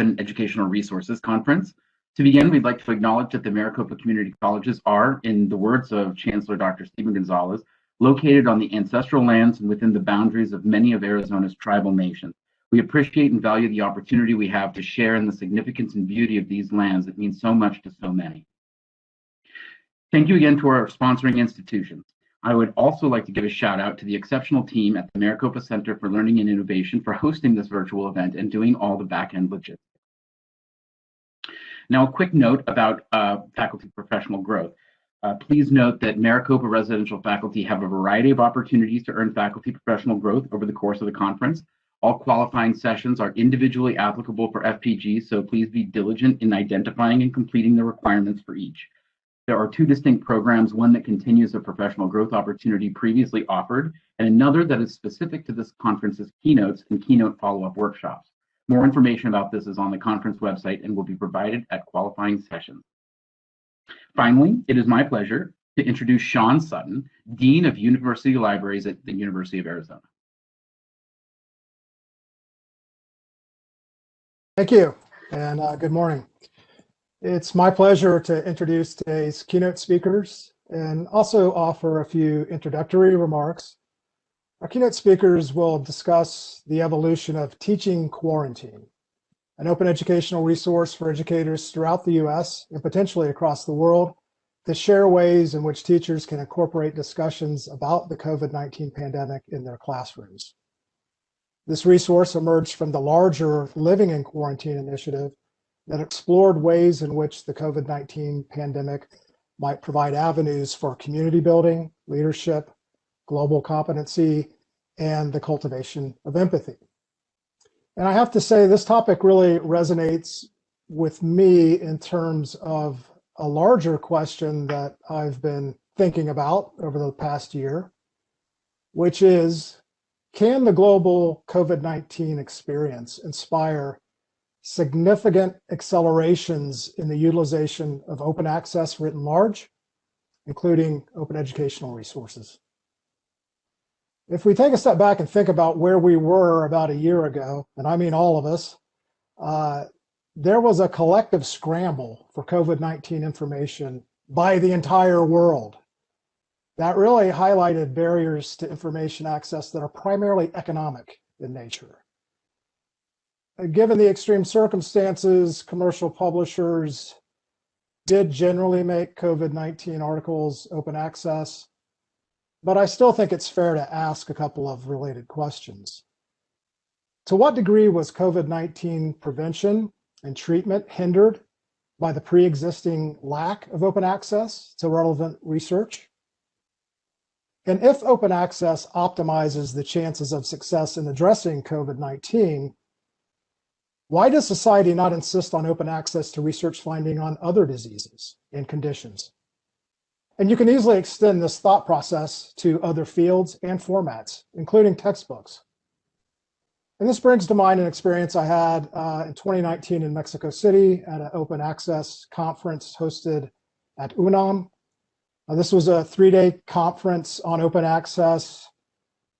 Open Educational Resources Conference. To begin, we'd like to acknowledge that the Maricopa Community Colleges are, in the words of Chancellor Dr. Stephen Gonzalez, located on the ancestral lands and within the boundaries of many of Arizona's tribal nations. We appreciate and value the opportunity we have to share in the significance and beauty of these lands that mean so much to so many. Thank you again to our sponsoring institutions. I would also like to give a shout out to the exceptional team at the Maricopa Center for Learning and Innovation for hosting this virtual event and doing all the back-end logistics. Now, a quick note about faculty professional growth. Please note that Maricopa residential faculty have a variety of opportunities to earn faculty professional growth over the course of the conference. All qualifying sessions are individually applicable for FPG, so please be diligent in identifying and completing the requirements for each. There are two distinct programs, one that continues a professional growth opportunity previously offered, and another that is specific to this conference's keynotes and keynote follow-up workshops. More information about this is on the conference website and will be provided at qualifying sessions. Finally, it is my pleasure to introduce Sean Sutton, Dean of University Libraries at the University of Arizona. Thank you, and good morning. It's my pleasure to introduce today's keynote speakers and also offer a few introductory remarks. Our keynote speakers will discuss the evolution of Teaching Quarantine, an open educational resource for educators throughout the US and potentially across the world to share ways in which teachers can incorporate discussions about the COVID-19 pandemic in their classrooms. This resource emerged from the larger Living in Quarantine initiative that explored ways in which the COVID-19 pandemic might provide avenues for community building, leadership, global competency, and the cultivation of empathy. And I have to say, this topic really resonates with me in terms of a larger question that I've been thinking about over the past year, which is, can the global COVID-19 experience inspire significant accelerations in the utilization of open access writ large, including open educational resources? If we take a step back and think about where we were about a year ago, and I mean all of us, there was a collective scramble for COVID-19 information by the entire world. That really highlighted barriers to information access that are primarily economic in nature. Given the extreme circumstances, commercial publishers did generally make COVID-19 articles open access, but I still think it's fair to ask a couple of related questions. To what degree was COVID-19 prevention and treatment hindered by the pre-existing lack of open access to relevant research? And if open access optimizes the chances of success in addressing COVID-19, why does society not insist on open access to research finding on other diseases and conditions? And you can easily extend this thought process to other fields and formats, including textbooks. And this brings to mind an experience I had in 2019 in Mexico City at an open access conference hosted at UNAM. This was a 3-day conference on open access,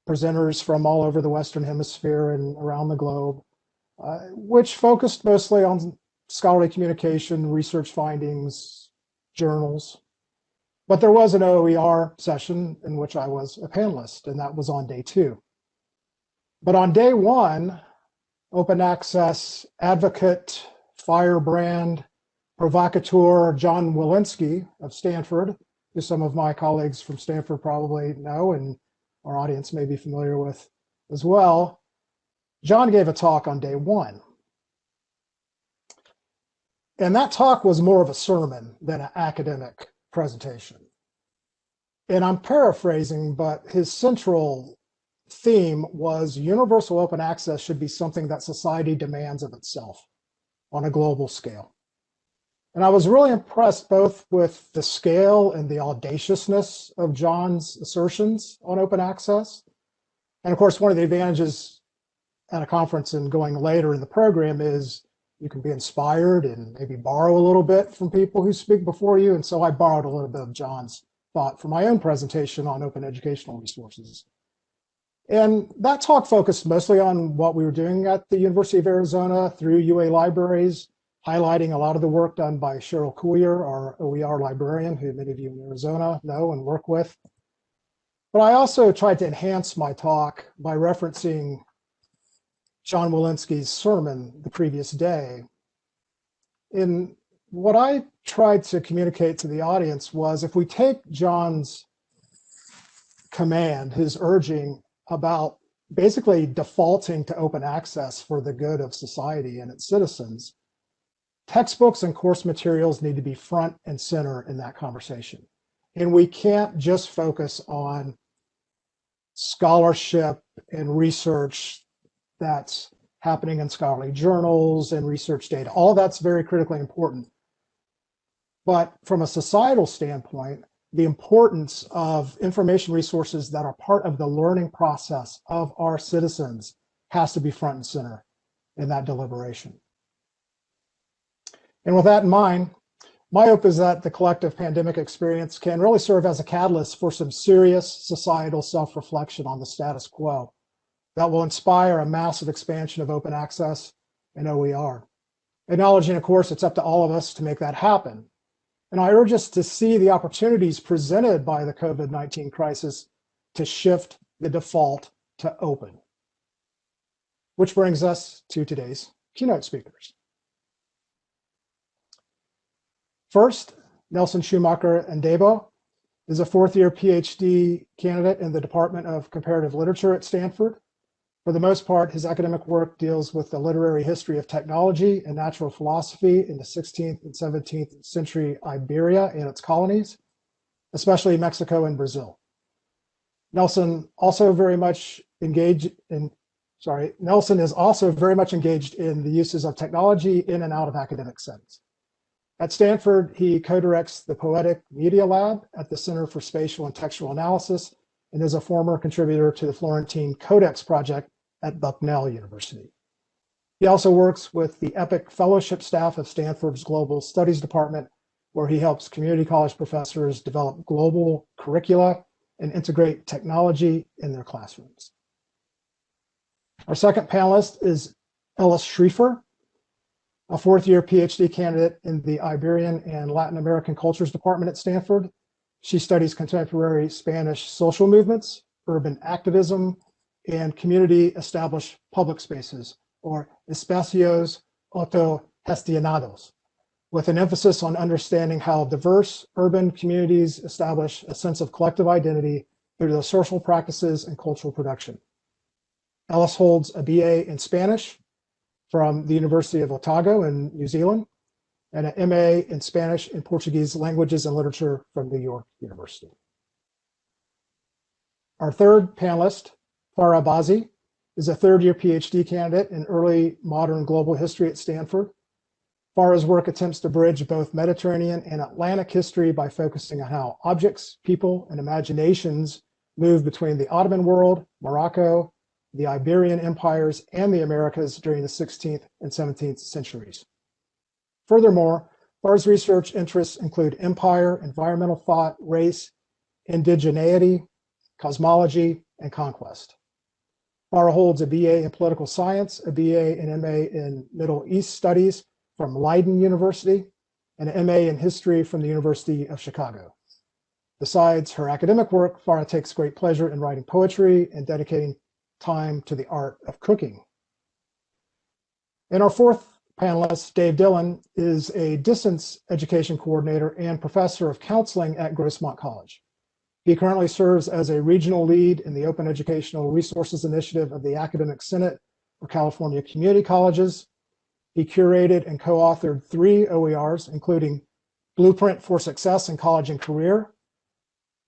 presenters from all over the Western Hemisphere and around the globe, which focused mostly on scholarly communication, research findings, journals. But there was an OER session in which I was a panelist, and that was on day 2. But on day 1, open access advocate, firebrand, provocateur John Walensky of Stanford, who some of my colleagues from Stanford probably know and our audience may be familiar with as well, John gave a talk on day 1. And that talk was more of a sermon than an academic presentation. And I'm paraphrasing, but his central theme was universal open access should be something that society demands of itself on a global scale. And I was really impressed both with the scale and the audaciousness of John's assertions on open access. And of course, one of the advantages at a conference and going later in the program is you can be inspired and maybe borrow a little bit from people who speak before you. And so I borrowed a little bit of John's thought for my own presentation on open educational resources. And that talk focused mostly on what we were doing at the University of Arizona through UA Libraries, highlighting a lot of the work done by Cheryl Coulier, our OER librarian, who many of you in Arizona know and work with. But I also tried to enhance my talk by referencing John Walensky's sermon the previous day. In what I tried to communicate to the audience was, if we take John's command, his urging about basically defaulting to open access for the good of society and its citizens, textbooks and course materials need to be front and center in that conversation. And we can't just focus on scholarship and research that's happening in scholarly journals and research data. All that's very critically important. But from a societal standpoint, the importance of information resources that are part of the learning process of our citizens has to be front and center in that deliberation. And with that in mind, my hope is that the collective pandemic experience can really serve as a catalyst for some serious societal self-reflection on the status quo that will inspire a massive expansion of open access and OER. Acknowledging, of course, it's up to all of us to make that happen. And I urge us to see the opportunities presented by the COVID-19 crisis to shift the default to open. Which brings us to today's keynote speakers. First, Nelson Schumacher Ndebo is a fourth-year PhD candidate in the Department of Comparative Literature at Stanford. For the most part, his academic work deals with the literary history of technology and natural philosophy in the 16th and 17th century Iberia and its colonies, especially Mexico and Brazil. Nelson is also very much engaged in the uses of technology in and out of academic settings. At Stanford, he co-directs the Poetic Media Lab at the Center for Spatial and Textual Analysis and is a former contributor to the Florentine Codex project at Bucknell University. He also works with the EPIC Fellowship staff of Stanford's Global Studies Department, where he helps community college professors develop global curricula and integrate technology in their classrooms. Our second panelist is Ellis Schrieffer, a fourth-year PhD candidate in the Iberian and Latin American Cultures Department at Stanford. She studies contemporary Spanish social movements, urban activism, and community-established public spaces, or espacios autogestionados, with an emphasis on understanding how diverse urban communities establish a sense of collective identity through their social practices and cultural production. Ellis holds a BA in Spanish from the University of Otago in New Zealand, and an MA in Spanish and Portuguese languages and literature from New York University. Our third panelist, Farah Bazzi, is a third-year PhD candidate in early modern global history at Stanford. Farah's work attempts to bridge both Mediterranean and Atlantic history by focusing on how objects, people, and imaginations move between the Ottoman world, Morocco, the Iberian empires, and the Americas during the 16th and 17th centuries. Furthermore, Farah's research interests include empire, environmental thought, race, indigeneity, cosmology, and conquest. Farah holds a BA in political science, a BA and MA in Middle East studies from Leiden University, and an MA in history from the University of Chicago. Besides her academic work, Farah takes great pleasure in writing poetry and dedicating time to the art of cooking. And our fourth panelist, Dave Dillon, is a distance education coordinator and professor of counseling at Grossmont College. He currently serves as a regional lead in the Open Educational Resources Initiative of the Academic Senate for California Community Colleges. He curated and co-authored 3 OERs, including Blueprint for Success in College and Career,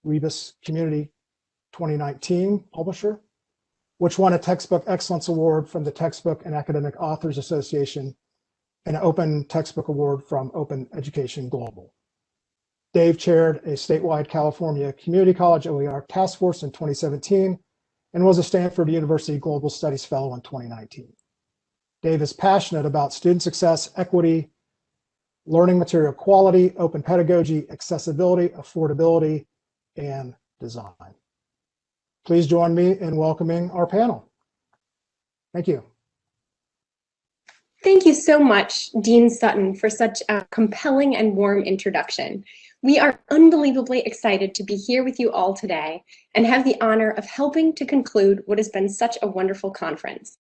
Rebus Community 2019 publisher, which won a Textbook Excellence Award from the Textbook and Academic Authors Association and an Open Textbook Award from Open Education Global. Dave chaired a statewide California Community College OER task force in 2017 and was a Stanford University Global Studies Fellow in 2019. Dave is passionate about student success, equity, learning material quality, open pedagogy, accessibility, affordability, and design. please join me in welcoming our panel. Thank you. Thank you so much, Dean Sutton, for such a compelling and warm introduction. We are unbelievably excited to be here with you all today and have the honor of helping to conclude what has been such a wonderful conference.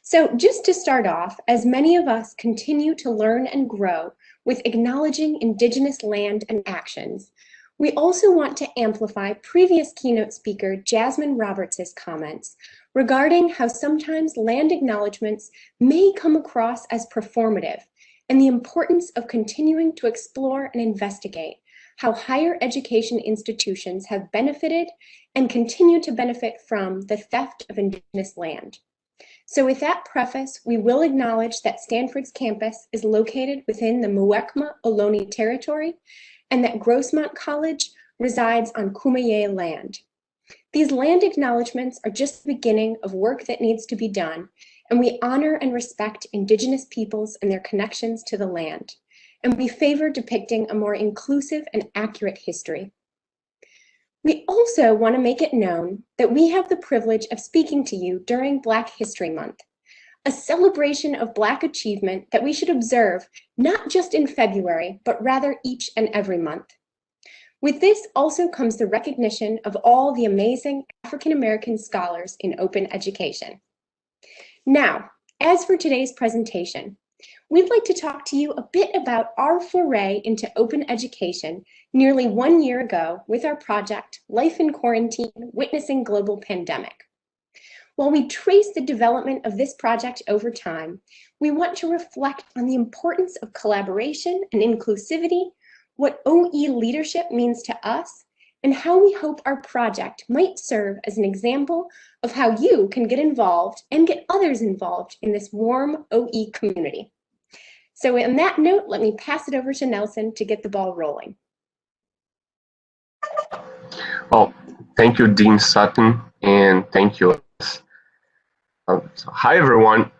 So just to start off, as many of us continue to learn and grow with acknowledging Indigenous land and actions, we also want to amplify previous keynote speaker Jasmine Roberts' comments regarding how sometimes land acknowledgements may come across as performative and the importance of continuing to explore and investigate how higher education institutions have benefited and continue to benefit from the theft of Indigenous land. So with that preface, we will acknowledge that Stanford's campus is located within the Muwekma Ohlone territory and that Grossmont College resides on Kumeyaay land. These land acknowledgements are just the beginning of work that needs to be done, and we honor and respect Indigenous peoples and their connections to the land, and we favor depicting a more inclusive and accurate history. We also want to make it known that we have the privilege of speaking to you during Black History Month, a celebration of Black achievement that we should observe not just in February, but rather each and every month. With this also comes the recognition of all the amazing African-American scholars in open education. Now, as for today's presentation, we'd like to talk to you a bit about our foray into open education nearly 1 year ago with our project, Life in Quarantine, Witnessing Global Pandemic. While we trace the development of this project over time, we want to reflect on the importance of collaboration and inclusivity, what OE leadership means to us, and how we hope our project might serve as an example of how you can get involved and get others involved in this warm OE community. So on that note, let me pass it over to Nelson to get the ball rolling. Well, thank you, Dean Sutton, and thank you. So hi, everyone.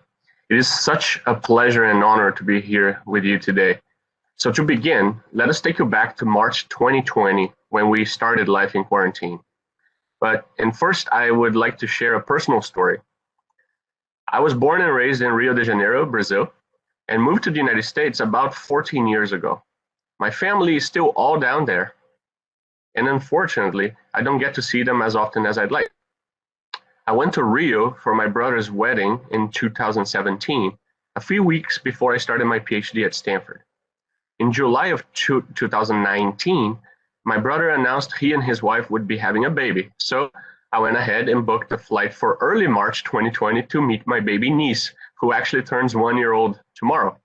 It is such a pleasure and honor to be here with you today. So to begin, let us take you back to March 2020 when we started Life in Quarantine. And first, I would like to share a personal story. I was born and raised in Rio de Janeiro, Brazil, and moved to the United States about 14 years ago. My family is still all down there, and unfortunately, I don't get to see them as often as I'd like. I went to Rio for my brother's wedding in 2017, a few weeks before I started my PhD at Stanford. In July of 2019, my brother announced he and his wife would be having a baby, so I went ahead and booked a flight for early March 2020 to meet my baby niece, who actually turns 1 year old tomorrow.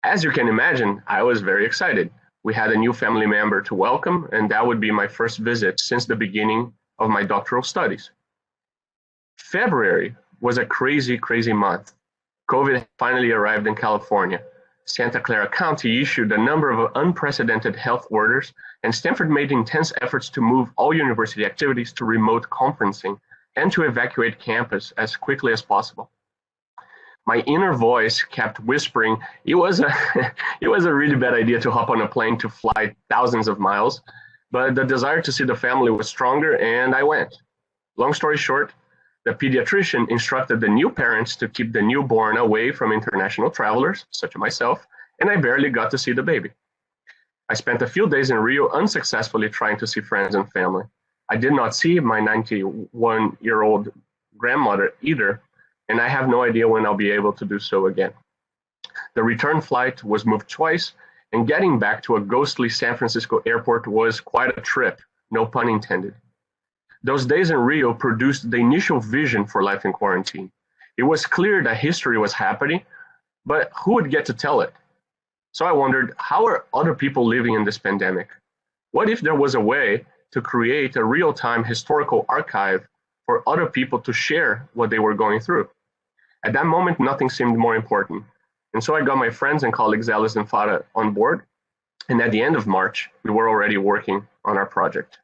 As you can imagine, I was very excited. We had a new family member to welcome, and that would be my first visit since the beginning of my doctoral studies. February was a crazy, crazy month. COVID finally arrived in California. Santa Clara County issued a number of unprecedented health orders, and Stanford made intense efforts to move all university activities to remote conferencing and to evacuate campus as quickly as possible. My inner voice kept whispering, it was a really bad idea to hop on a plane to fly thousands of miles, but the desire to see the family was stronger, and I went. Long story short, the pediatrician instructed the new parents to keep the newborn away from international travelers, such as myself, and I barely got to see the baby. I spent a few days in Rio unsuccessfully trying to see friends and family. I did not see my 91-year-old grandmother either, and I have no idea when I'll be able to do so again. The return flight was moved twice, and getting back to a ghostly San Francisco airport was quite a trip, no pun intended. Those days in Rio produced the initial vision for Life in Quarantine. It was clear that history was happening, but who would get to tell it? So I wondered, how are other people living in this pandemic? What if there was a way to create a real-time historical archive for other people to share what they were going through? At that moment, nothing seemed more important. And so I got my friends and colleagues Alice and Farah on board. And at the end of March, we were already working on our project.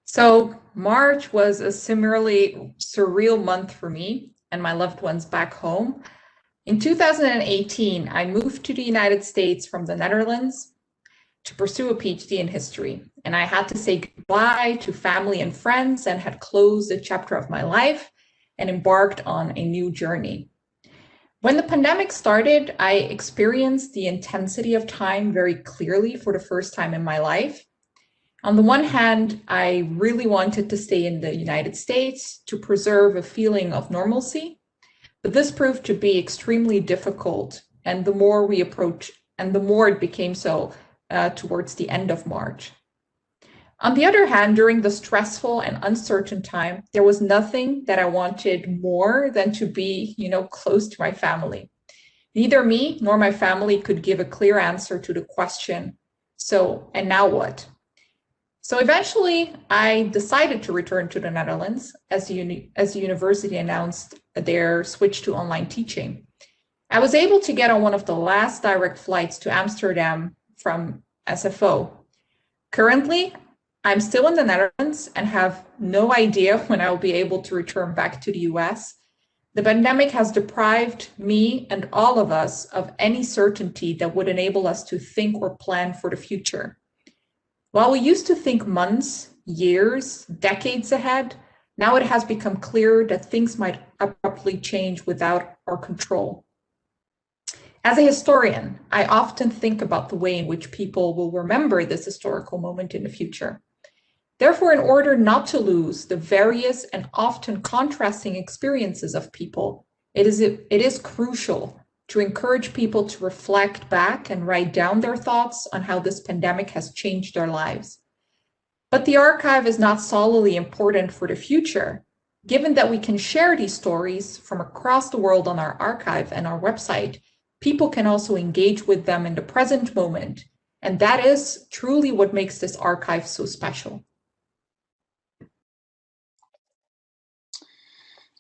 So March was a similarly surreal month for me and my loved ones back home. In 2018, I moved to the United States from the Netherlands. to pursue a PhD in history. And I had to say goodbye to family and friends and had closed a chapter of my life and embarked on a new journey. When the pandemic started, I experienced the intensity of time very clearly for the first time in my life. On the one hand, I really wanted to stay in the United States to preserve a feeling of normalcy, but this proved to be extremely difficult, and the more it became so towards the end of March. On the other hand, during the stressful and uncertain time, there was nothing that I wanted more than to be, close to my family. Neither me nor my family could give a clear answer to the question, so, and now what? So eventually, I decided to return to the Netherlands as the university announced their switch to online teaching. I was able to get on one of the last direct flights to Amsterdam from SFO. Currently, I'm still in the Netherlands and have no idea when I will be able to return back to the US. The pandemic has deprived me and all of us of any certainty that would enable us to think or plan for the future. While we used to think months, years, decades ahead, now it has become clear that things might abruptly change without our control. As a historian, I often think about the way in which people will remember this historical moment in the future. Therefore, in order not to lose the various and often contrasting experiences of people, it is crucial to encourage people to reflect back and write down their thoughts on how this pandemic has changed their lives. But the archive is not solely important for the future, given that we can share these stories from across the world on our archive and our website. People can also engage with them in the present moment, and that is truly what makes this archive so special.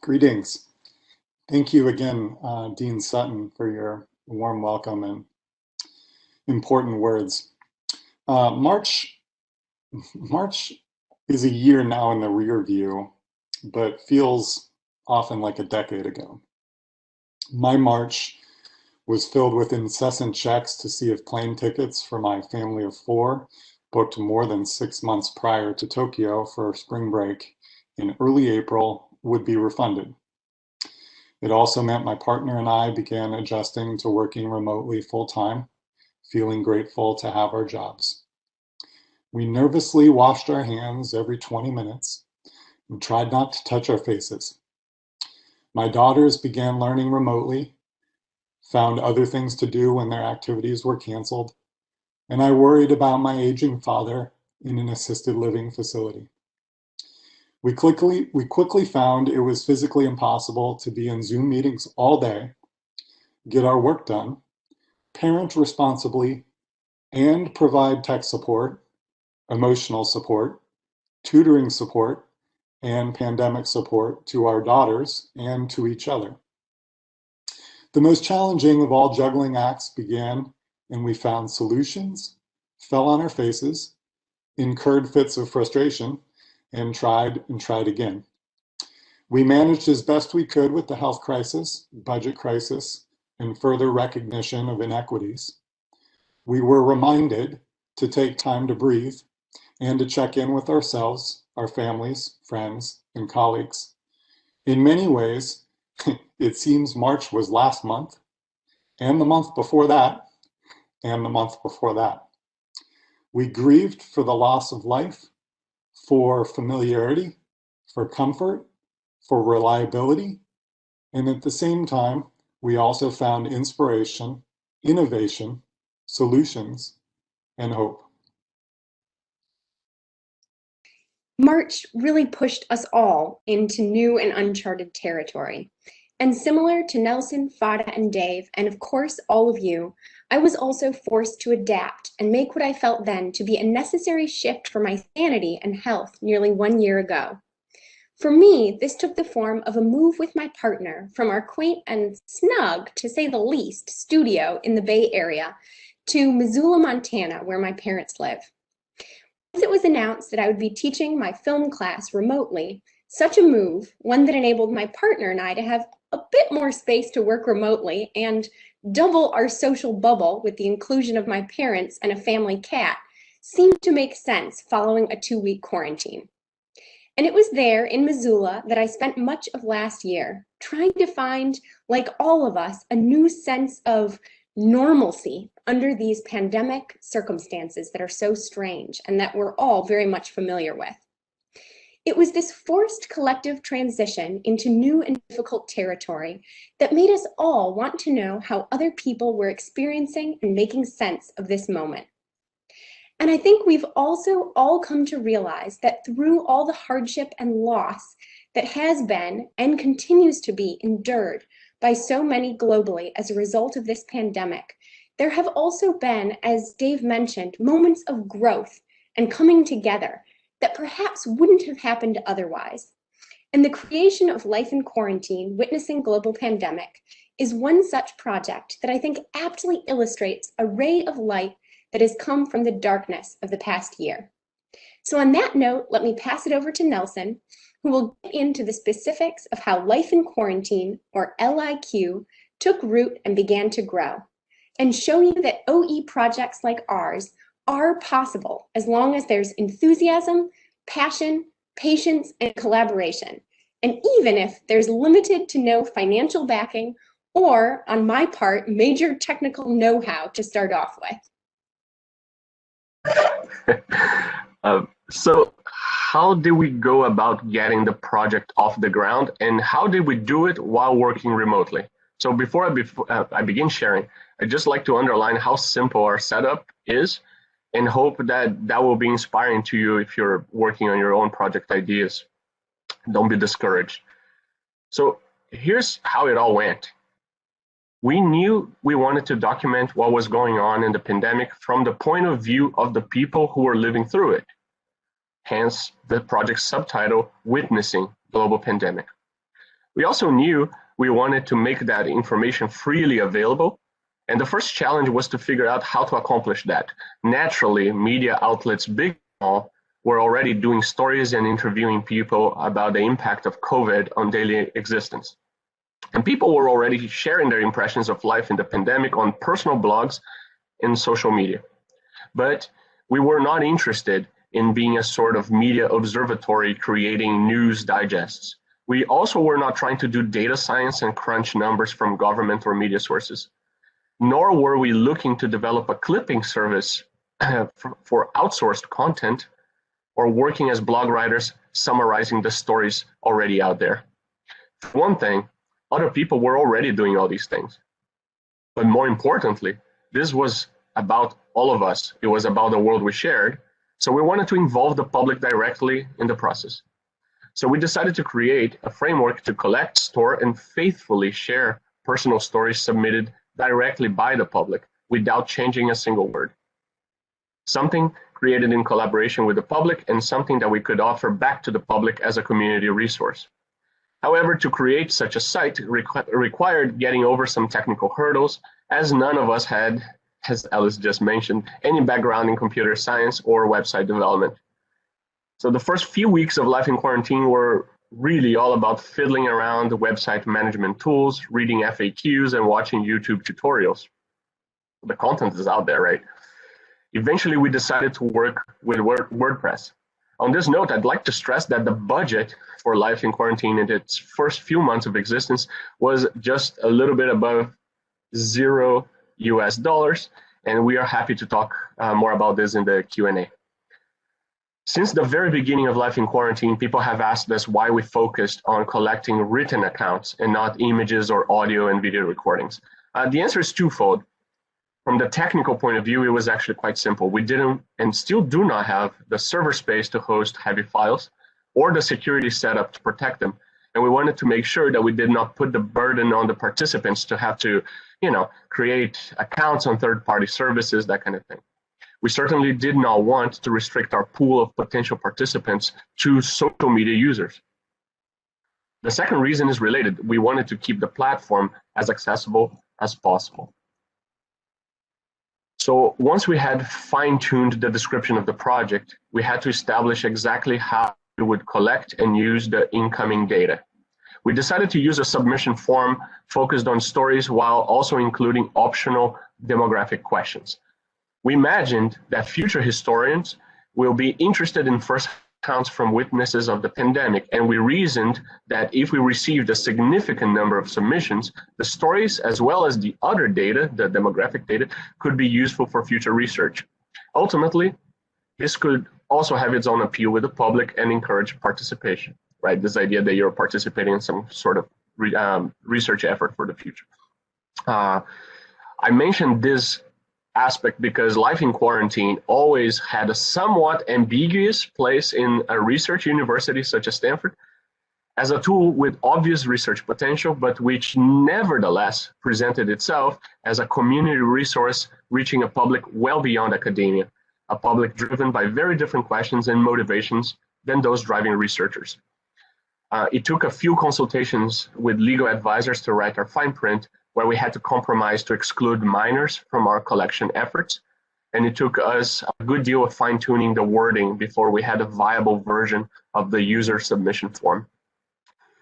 Greetings. Thank you again, Dean Sutton, for your warm welcome and important words. March is a year now in the rear view, but feels often like a decade ago. My March was filled with incessant checks to see if plane tickets for my family of 4, booked more than 6 months prior to Tokyo for spring break in early April, would be refunded. It also meant my partner and I began adjusting to working remotely full-time, feeling grateful to have our jobs. We nervously washed our hands every 20 minutes and tried not to touch our faces. My daughters began learning remotely, found other things to do when their activities were canceled, and I worried about my aging father in an assisted living facility. We quickly found it was physically impossible to be in Zoom meetings all day, get our work done, parent responsibly, and provide tech support, emotional support, tutoring support, and pandemic support to our daughters and to each other. The most challenging of all juggling acts began, and we found solutions, fell on our faces, incurred fits of frustration, and tried again. We managed as best we could with the health crisis, budget crisis, and further recognition of inequities. We were reminded to take time to breathe and to check in with ourselves, our families, friends, and colleagues. In many ways, it seems March was last month, and the month before that, and the month before that. We grieved for the loss of life, for familiarity, for comfort, for reliability, and at the same time, we also found inspiration, innovation, solutions, and hope. March really pushed us all into new and uncharted territory. And similar to Nelson, Fada, and Dave, and of course all of you, I was also forced to adapt and make what I felt then to be a necessary shift for my sanity and health nearly 1 year ago. For me, this took the form of a move with my partner from our quaint and snug, to say the least, studio in the Bay Area to Missoula, Montana, where my parents live. Once it was announced that I would be teaching my film class remotely, such a move, one that enabled my partner and I to have a bit more space to work remotely and double our social bubble with the inclusion of my parents and a family cat seemed to make sense following a 2-week quarantine. And it was there in Missoula that I spent much of last year trying to find, like all of us, a new sense of normalcy under these pandemic circumstances that are so strange and that we're all very much familiar with. It was this forced collective transition into new and difficult territory that made us all want to know how other people were experiencing and making sense of this moment. And I think we've also all come to realize that through all the hardship and loss that has been and continues to be endured by so many globally as a result of this pandemic, there have also been, as Dave mentioned, moments of growth and coming together that perhaps wouldn't have happened otherwise. And the creation of Life in Quarantine, Witnessing Global Pandemic, is one such project that I think aptly illustrates a ray of light that has come from the darkness of the past year. So on that note, let me pass it over to Nelson, who will get into the specifics of how Life in Quarantine, or LIQ, took root and began to grow, and show you that OE projects like ours are possible as long as there's enthusiasm, passion, patience, and collaboration. And even if there's limited to no financial backing or, on my part, major technical know-how to start off with. So how did we go about getting the project off the ground, and how did we do it while working remotely? So before I begin sharing, I'd just like to underline how simple our setup is, and hope that that will be inspiring to you if you're working on your own project ideas. Don't be discouraged. So here's how it all went. We knew we wanted to document what was going on in the pandemic from the point of view of the people who were living through it. Hence the project's subtitle, Witnessing Global Pandemic. We also knew we wanted to make that information freely available. And the first challenge was to figure out how to accomplish that. Naturally, media outlets, big and small, were already doing stories and interviewing people about the impact of COVID on daily existence. And people were already sharing their impressions of life in the pandemic on personal blogs and social media. But we were not interested in being a sort of media observatory creating news digests. We also were not trying to do data science and crunch numbers from government or media sources. Nor were we looking to develop a clipping service for outsourced content or working as blog writers summarizing the stories already out there. For one thing, other people were already doing all these things. But more importantly, this was about all of us. It was about the world we shared. So we wanted to involve the public directly in the process. So we decided to create a framework to collect, store, and faithfully share personal stories submitted directly by the public without changing a single word. Something created in collaboration with the public and something that we could offer back to the public as a community resource. However, to create such a site required getting over some technical hurdles, as none of us had, as Alice just mentioned, any background in computer science or website development. So the first few weeks of Life in Quarantine were really all about fiddling around the website management tools, reading FAQs, and watching YouTube tutorials. The content is out there, right? Eventually, we decided to work with WordPress. On this note, I'd like to stress that the budget for Life in Quarantine in its first few months of existence was just a little bit above $0, and we are happy to talk more about this in the Q&A. Since the very beginning of Life in Quarantine, people have asked us why we focused on collecting written accounts and not images or audio and video recordings. The answer is twofold. From the technical point of view, it was actually quite simple. We didn't and still do not have the server space to host heavy files or the security setup to protect them. And we wanted to make sure that we did not put the burden on the participants to have to, create accounts on third-party services, that kind of thing. We certainly did not want to restrict our pool of potential participants to social media users. The second reason is related. We wanted to keep the platform as accessible as possible. So once we had fine-tuned the description of the project, we had to establish exactly how we would collect and use the incoming data. We decided to use a submission form focused on stories while also including optional demographic questions. We imagined that future historians will be interested in first accounts from witnesses of the pandemic, and we reasoned that if we received a significant number of submissions, the stories as well as the other data, the demographic data, could be useful for future research. Ultimately, this could also have its own appeal with the public and encourage participation, right? This idea that you're participating in some sort of research effort for the future. I mentioned this aspect because life in quarantine always had a somewhat ambiguous place in a research university such as Stanford as a tool with obvious research potential, but which nevertheless presented itself as a community resource reaching a public well beyond academia, a public driven by very different questions and motivations than those driving researchers. It took a few consultations with legal advisors to write our fine print, where we had to compromise to exclude minors from our collection efforts. And it took us a good deal of fine-tuning the wording before we had a viable version of the user submission form.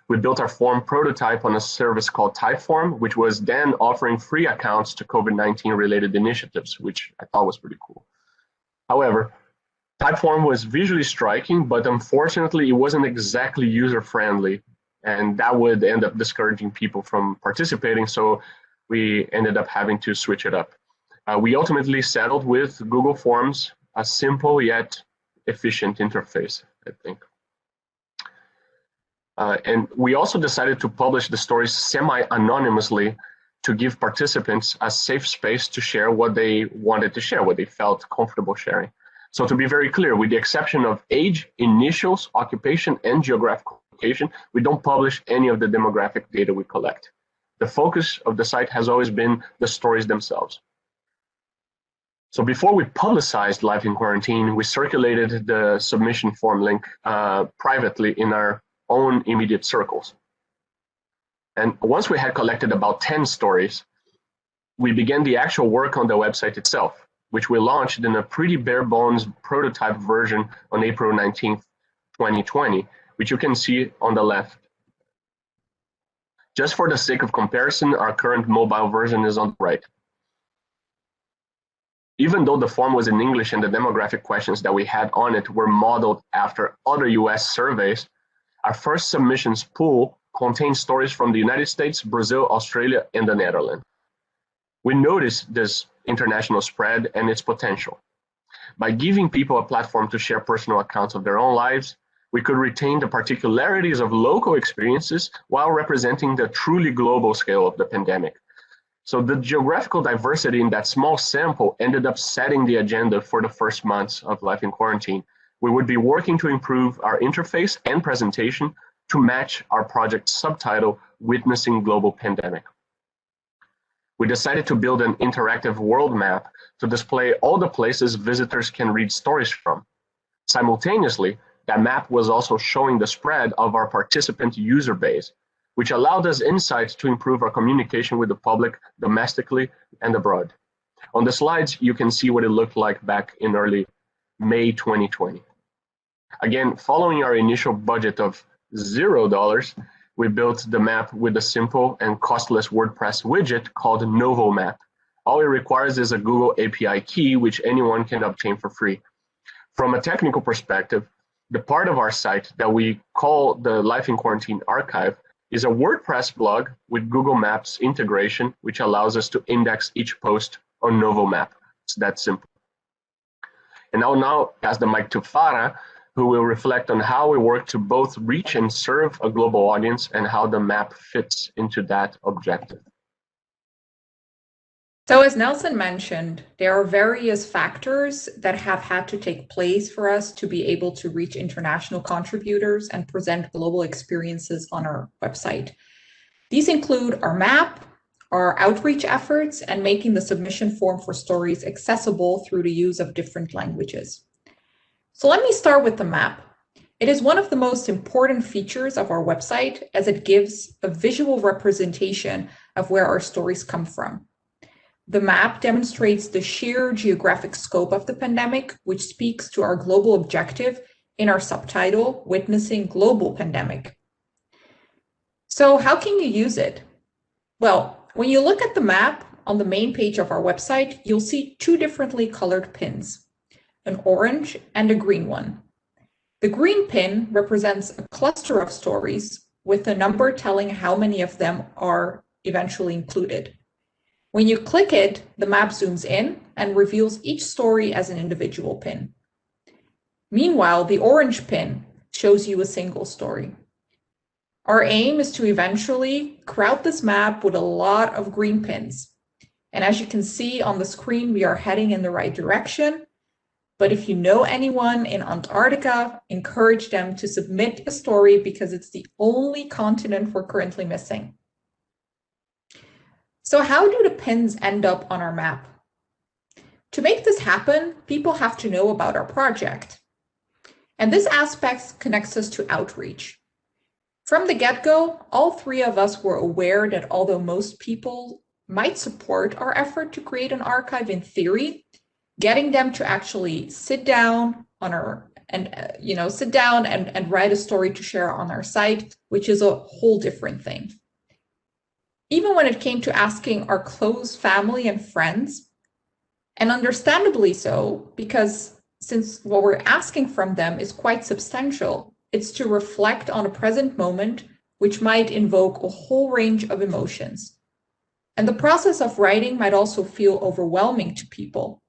We built our form prototype on a service called Typeform, which was then offering free accounts to COVID-19 related initiatives, which I thought was pretty cool. However, Typeform was visually striking, but unfortunately it wasn't exactly user-friendly, and that would end up discouraging people from participating, so we ended up having to switch it up. We ultimately settled with Google Forms, a simple yet efficient interface, I think. And we also decided to publish the stories semi-anonymously to give participants a safe space to share what they wanted to share, what they felt comfortable sharing. So to be very clear, with the exception of age, initials, occupation, and geographical location, we don't publish any of the demographic data we collect. The focus of the site has always been the stories themselves. So before we publicized Life in Quarantine, we circulated the submission form link privately in our own immediate circles. And once we had collected about 10 stories, we began the actual work on the website itself, which we launched in a pretty bare bones prototype version on April 19th, 2020, which you can see on the left. Just for the sake of comparison, our current mobile version is on the right. Even though the form was in English and the demographic questions that we had on it were modeled after other US surveys, our first submissions pool contained stories from the United States, Brazil, Australia, and the Netherlands. We noticed this international spread and its potential. By giving people a platform to share personal accounts of their own lives, we could retain the particularities of local experiences while representing the truly global scale of the pandemic. So the geographical diversity in that small sample ended up setting the agenda for the first months of Life in Quarantine. We would be working to improve our interface and presentation to match our project subtitle, Witnessing Global Pandemic. We decided to build an interactive world map to display all the places visitors can read stories from. Simultaneously, that map was also showing the spread of our participant user base, which allowed us insights to improve our communication with the public domestically and abroad. On the slides, you can see what it looked like back in early May 2020. Again, following our initial budget of $0, we built the map with a simple and costless WordPress widget called Novo Map. All it requires is a Google API key, which anyone can obtain for free. From a technical perspective, the part of our site that we call the Life in Quarantine archive is a WordPress blog with Google Maps integration, which allows us to index each post on Novo Map. It's that simple. And I'll now pass the mic to Farah, who will reflect on how we work to both reach and serve a global audience and how the map fits into that objective. So as Nelson mentioned, there are various factors that have had to take place for us to be able to reach international contributors and present global experiences on our website. These include our map, our outreach efforts, and making the submission form for stories accessible through the use of different languages. So let me start with the map. It is one of the most important features of our website as it gives a visual representation of where our stories come from. The map demonstrates the sheer geographic scope of the pandemic, which speaks to our global objective in our subtitle, Witnessing Global Pandemic. So how can you use it? Well, when you look at the map on the main page of our website, you'll see two differently colored pins, an orange and a green one. The green pin represents a cluster of stories with a number telling how many of them are eventually included. When you click it, the map zooms in and reveals each story as an individual pin. Meanwhile, the orange pin shows you a single story. Our aim is to eventually crowd this map with a lot of green pins. And as you can see on the screen, we are heading in the right direction. But if you know anyone in Antarctica, encourage them to submit a story because it's the only continent we're currently missing. So how do the pins end up on our map? To make this happen, people have to know about our project. And this aspect connects us to outreach. From the get-go, all three of us were aware that although most people might support our effort to create an archive in theory, getting them to actually sit down and write a story to share on our site, which is a whole different thing. Even when it came to asking our close family and friends, and understandably so, because since what we're asking from them is quite substantial, it's to reflect on a present moment, which might invoke a whole range of emotions. And the process of writing might also feel overwhelming to people.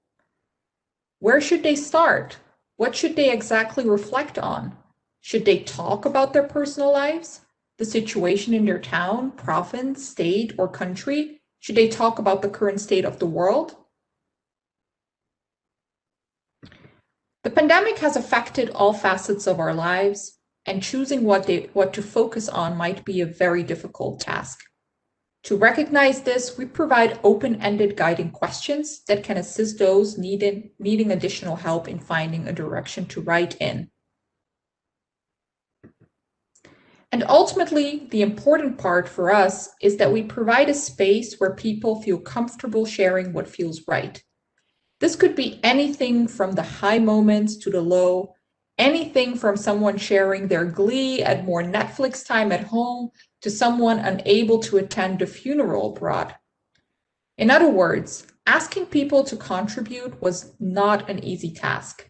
Where should they start? What should they exactly reflect on? Should they talk about their personal lives, the situation in their town, province, state, or country? Should they talk about the current state of the world? The pandemic has affected all facets of our lives, and choosing what to focus on might be a very difficult task. To recognize this, we provide open-ended guiding questions that can assist those needing additional help in finding a direction to write in. And ultimately, the important part for us is that we provide a space where people feel comfortable sharing what feels right. This could be anything from the high moments to the low, anything from someone sharing their glee at more Netflix time at home to someone unable to attend a funeral abroad. In other words, asking people to contribute was not an easy task.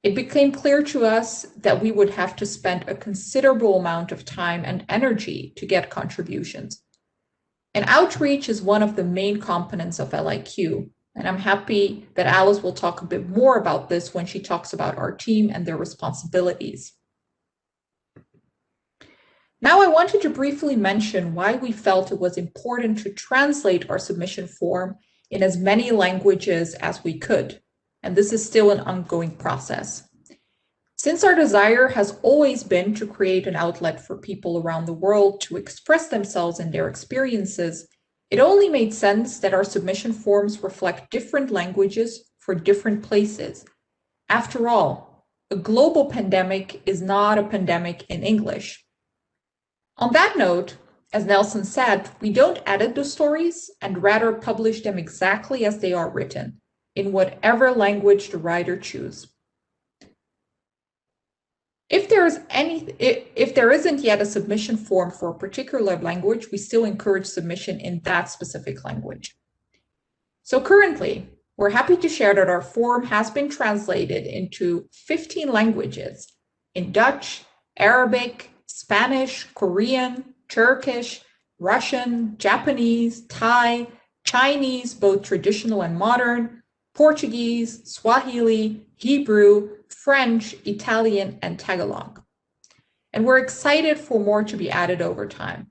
It became clear to us that we would have to spend a considerable amount of time and energy to get contributions. And outreach is one of the main components of LIQ. And I'm happy that Alice will talk a bit more about this when she talks about our team and their responsibilities. Now I wanted to briefly mention why we felt it was important to translate our submission form in as many languages as we could. And this is still an ongoing process. Since our desire has always been to create an outlet for people around the world to express themselves and their experiences, it only made sense that our submission forms reflect different languages for different places. After all, a global pandemic is not a pandemic in English. On that note, as Nelson said, we don't edit the stories and rather publish them exactly as they are written, in whatever language the writer chooses. If there isn't yet a submission form for a particular language, we still encourage submission in that specific language. So currently, we're happy to share that our form has been translated into 15 languages in Dutch, Arabic, Spanish, Korean, Turkish, Russian, Japanese, Thai, Chinese, both traditional and modern, Portuguese, Swahili, Hebrew, French, Italian, and Tagalog. And we're excited for more to be added over time.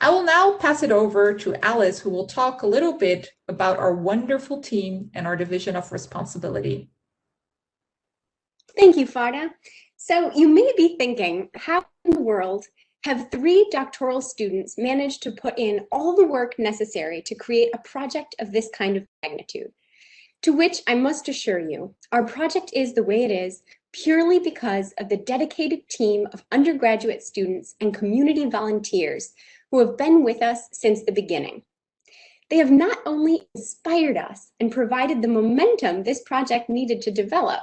I will now pass it over to Alice, who will talk a little bit about our wonderful team and our division of responsibility. Thank you, Farda. So you may be thinking, how in the world have 3 doctoral students managed to put in all the work necessary to create a project of this kind of magnitude? To which I must assure you, our project is the way it is purely because of the dedicated team of undergraduate students and community volunteers who have been with us since the beginning. They have not only inspired us and provided the momentum this project needed to develop,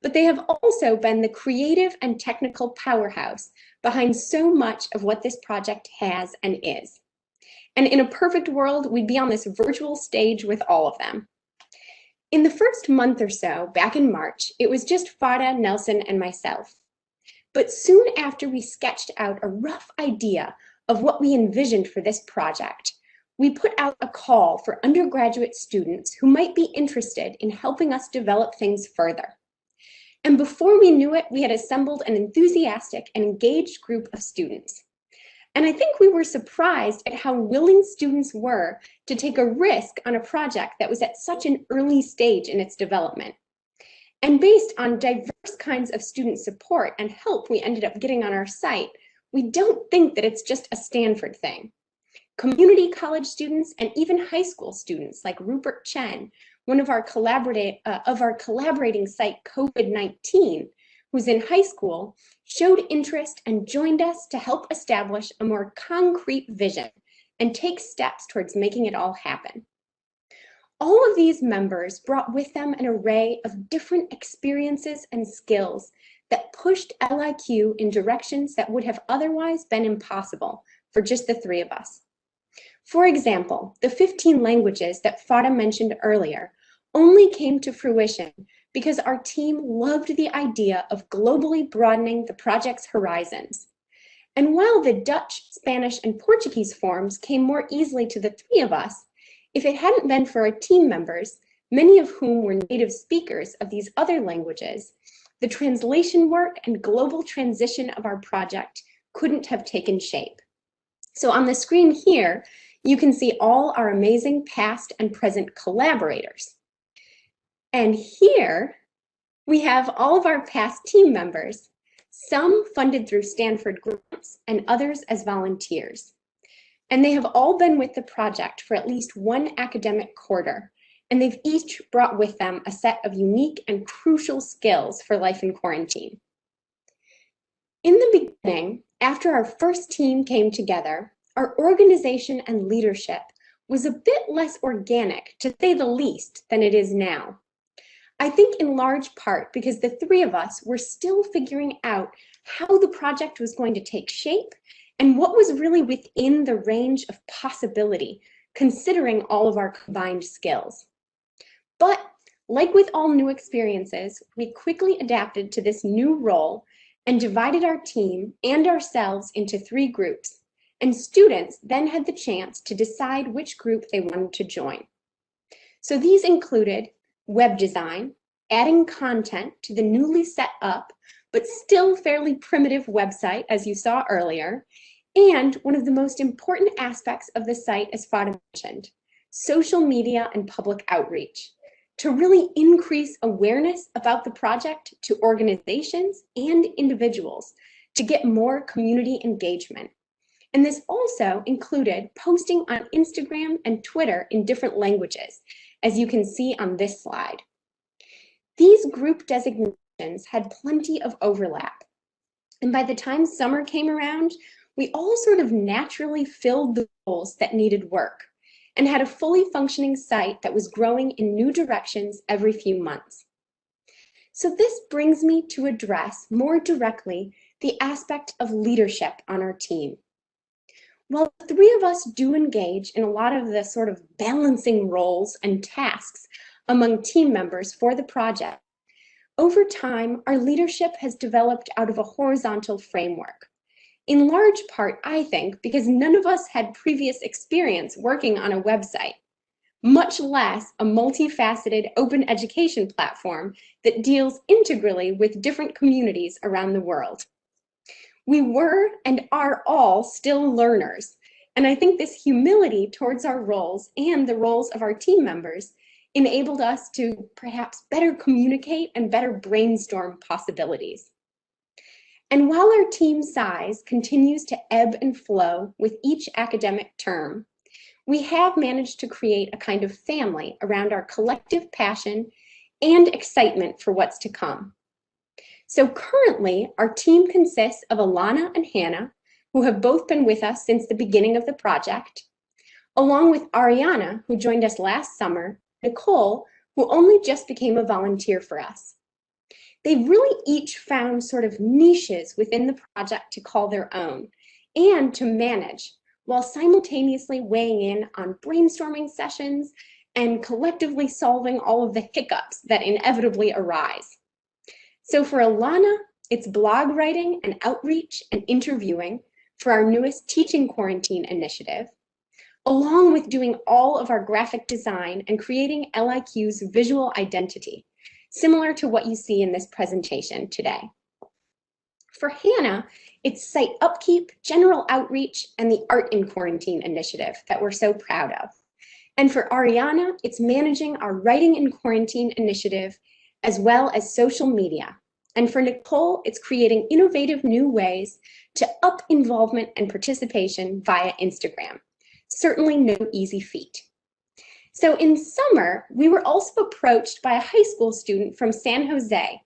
but they have also been the creative and technical powerhouse behind so much of what this project has and is. And in a perfect world, we'd be on this virtual stage with all of them. In the first month or so, back in March, it was just Farah, Nelson, and myself. But soon after we sketched out a rough idea of what we envisioned for this project, we put out a call for undergraduate students who might be interested in helping us develop things further. And before we knew it, we had assembled an enthusiastic and engaged group of students. And I think we were surprised at how willing students were to take a risk on a project that was at such an early stage in its development. And based on diverse kinds of student support and help we ended up getting on our site, we don't think that it's just a Stanford thing. Community college students and even high school students like Rupert Chen, one of our collaborating site COVID-19, who's in high school, showed interest and joined us to help establish a more concrete vision and take steps towards making it all happen. All of these members brought with them an array of different experiences and skills that pushed LIQ in directions that would have otherwise been impossible for just the three of us. For example, the 15 languages that Farah mentioned earlier only came to fruition because our team loved the idea of globally broadening the project's horizons. And while the Dutch, Spanish, and Portuguese forms came more easily to the three of us, if it hadn't been for our team members, many of whom were native speakers of these other languages, the translation work and global transition of our project couldn't have taken shape. So on the screen here, you can see all our amazing past and present collaborators. And here we have all of our past team members, some funded through Stanford grants and others as volunteers. And they have all been with the project for at least one academic quarter, and they've each brought with them a set of unique and crucial skills for life in quarantine. In the beginning, after our first team came together, our organization and leadership was a bit less organic, to say the least, than it is now. I think in large part because the three of us were still figuring out how the project was going to take shape and what was really within the range of possibility, considering all of our combined skills. But like with all new experiences, we quickly adapted to this new role and divided our team and ourselves into 3 groups. And students then had the chance to decide which group they wanted to join. So these included web design, adding content to the newly set up, but still fairly primitive website, as you saw earlier, and one of the most important aspects of the site, as Farah mentioned, social media and public outreach, to really increase awareness about the project to organizations and individuals to get more community engagement. And this also included posting on Instagram and Twitter in different languages, as you can see on this slide. These group designations had plenty of overlap. And by the time summer came around, we all sort of naturally filled the roles that needed work and had a fully functioning site that was growing in new directions every few months. So this brings me to address more directly the aspect of leadership on our team. While the 3 of us do engage in a lot of the sort of balancing roles and tasks among team members for the project, over time, our leadership has developed out of a horizontal framework. In large part, I think, because none of us had previous experience working on a website, much less a multifaceted open education platform that deals integrally with different communities around the world. We were and are all still learners, and I think this humility towards our roles and the roles of our team members enabled us to perhaps better communicate and better brainstorm possibilities. And while our team size continues to ebb and flow with each academic term, we have managed to create a kind of family around our collective passion and excitement for what's to come. So currently, our team consists of Alana and Hannah, who have both been with us since the beginning of the project, along with Ariana, who joined us last summer, Nicole, who only just became a volunteer for us. they've really each found sort of niches within the project to call their own and to manage, while simultaneously weighing in on brainstorming sessions and collectively solving all of the hiccups that inevitably arise. So for Alana, it's blog writing and outreach and interviewing for our newest Teaching Quarantine initiative, along with doing all of our graphic design and creating LIQ's visual identity, similar to what you see in this presentation today. For Hannah, it's site upkeep, general outreach, and the Art in Quarantine initiative that we're so proud of. And for Ariana, it's managing our Writing in Quarantine initiative, as well as social media. And for Nicole, it's creating innovative new ways to up involvement and participation via Instagram. Certainly no easy feat. So in summer, we were also approached by a high school student from San Jose,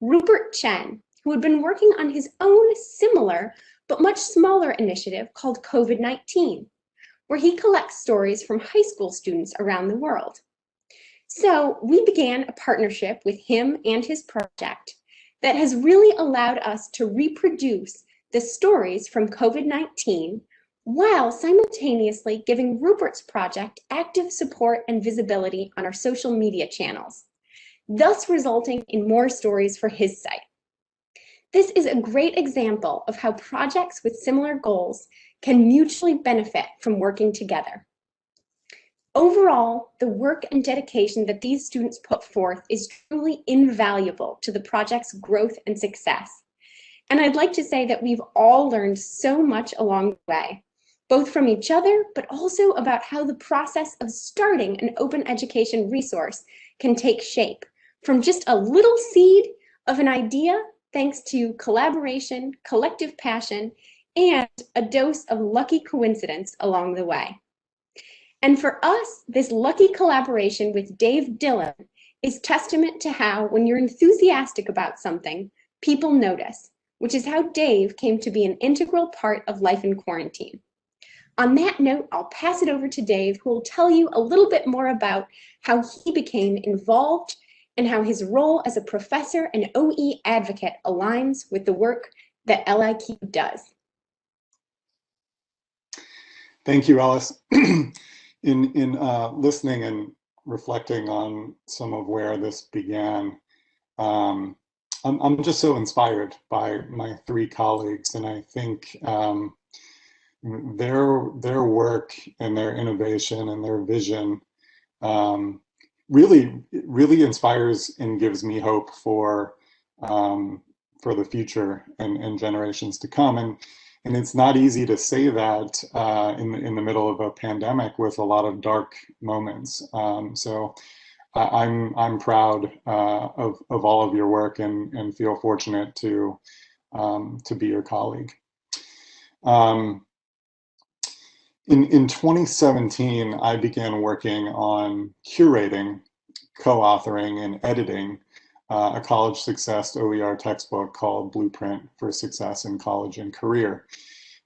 Rupert Chen, who had been working on his own similar but much smaller initiative called COVID-19, where he collects stories from high school students around the world. So we began a partnership with him and his project that has really allowed us to reproduce the stories from COVID-19 while simultaneously giving Rupert's project active support and visibility on our social media channels, thus resulting in more stories for his site. This is a great example of how projects with similar goals can mutually benefit from working together. Overall, the work and dedication that these students put forth is truly invaluable to the project's growth and success. And I'd like to say that we've all learned so much along the way, both from each other, but also about how the process of starting an open education resource can take shape from just a little seed of an idea, thanks to collaboration, collective passion, and a dose of lucky coincidence along the way. And for us, this lucky collaboration with Dave Dillon is testament to how, when you're enthusiastic about something, people notice, which is how Dave came to be an integral part of life in quarantine. On that note, I'll pass it over to Dave, who will tell you a little bit more about how he became involved and how his role as a professor and OE advocate aligns with the work that LIQ does. Thank you, Alice. In listening and reflecting on some of where this began, I'm just so inspired by my three colleagues, and I think their work and their innovation and their vision really inspires and gives me hope for the future and generations to come. And it's not easy to say that in the middle of a pandemic with a lot of dark moments. So I'm proud of all of your work and feel fortunate to be your colleague. In 2017, I began working on curating, co-authoring, and editing a college success OER textbook called Blueprint for Success in College and Career.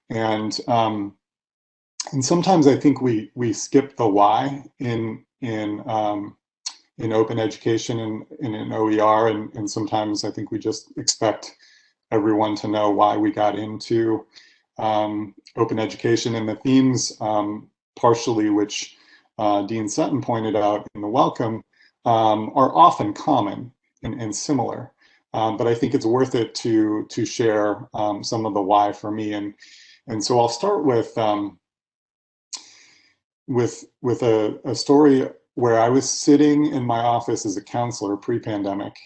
And sometimes I think we skip the why in open education and in OER, and sometimes I think we just expect everyone to know why we got into open education, and the themes, partially which Dean Sutton pointed out in the welcome, are often common and similar. But I think it's worth it to share some of the why for me, and so I'll start with a story where I was sitting in my office as a counselor pre-pandemic,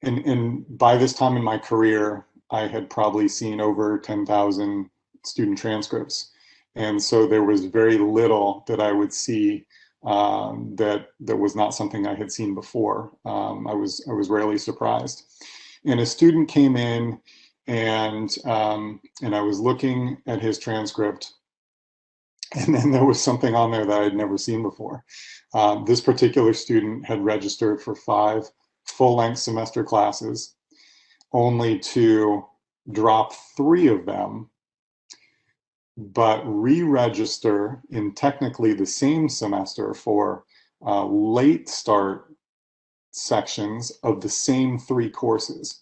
and by this time in my career, I had probably seen over 10,000 student transcripts. And so there was very little that I would see that was not something I had seen before. I was rarely surprised. And a student came in, and I was looking at his transcript, and then there was something on there that I'd never seen before. This particular student had registered for 5 full-length semester classes, only to drop 3 of them, but re-register in technically the same semester for late start sections of the same 3 courses.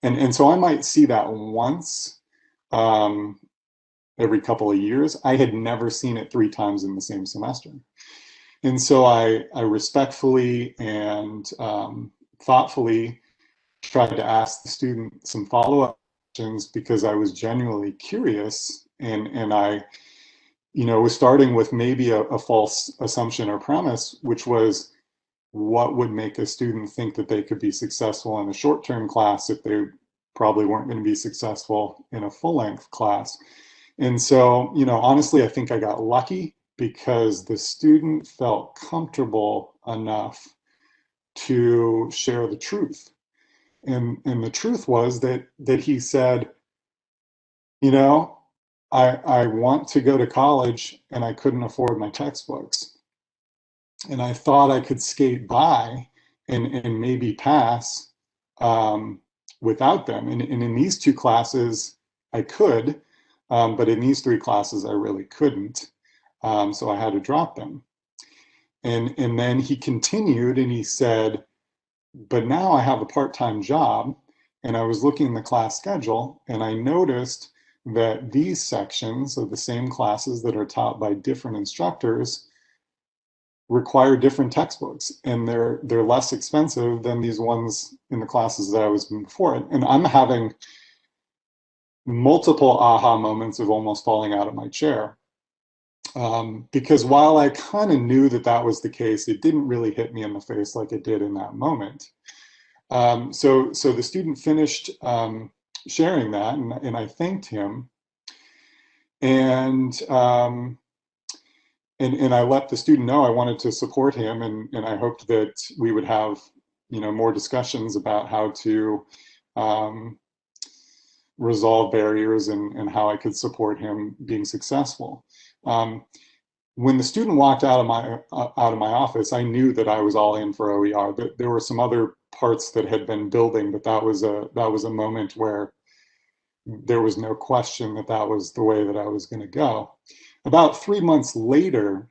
And so I might see that once every couple of years. I had never seen it 3 times in the same semester. And so I respectfully and thoughtfully tried to ask the student some follow-up questions because I was genuinely curious, and I, was starting with maybe a false assumption or premise, which was, what would make a student think that they could be successful in a short-term class if they probably weren't going to be successful in a full-length class? And so, honestly, I think I got lucky because the student felt comfortable enough to share the truth. And the truth was that he said, I want to go to college and I couldn't afford my textbooks. And I thought I could skate by and maybe pass without them. And in these 2 classes, I could, but in these 3 classes, I really couldn't. So I had to drop them. And then he continued and he said, but now I have a part-time job, and I was looking in the class schedule and I noticed that these sections of the same classes that are taught by different instructors require different textbooks, and they're less expensive than these ones in the classes that I was in before. And I'm having multiple aha moments of almost falling out of my chair. Because while I kind of knew that that was the case, it didn't really hit me in the face like it did in that moment. So the student finished sharing that, and I thanked him. And I let the student know I wanted to support him, and I hoped that we would have, more discussions about how to resolve barriers and how I could support him being successful. When the student walked out of my office, I knew that I was all in for OER. But there were some other parts that had been building, but that was a moment where there was no question that that was the way that I was going to go. About 3 months later,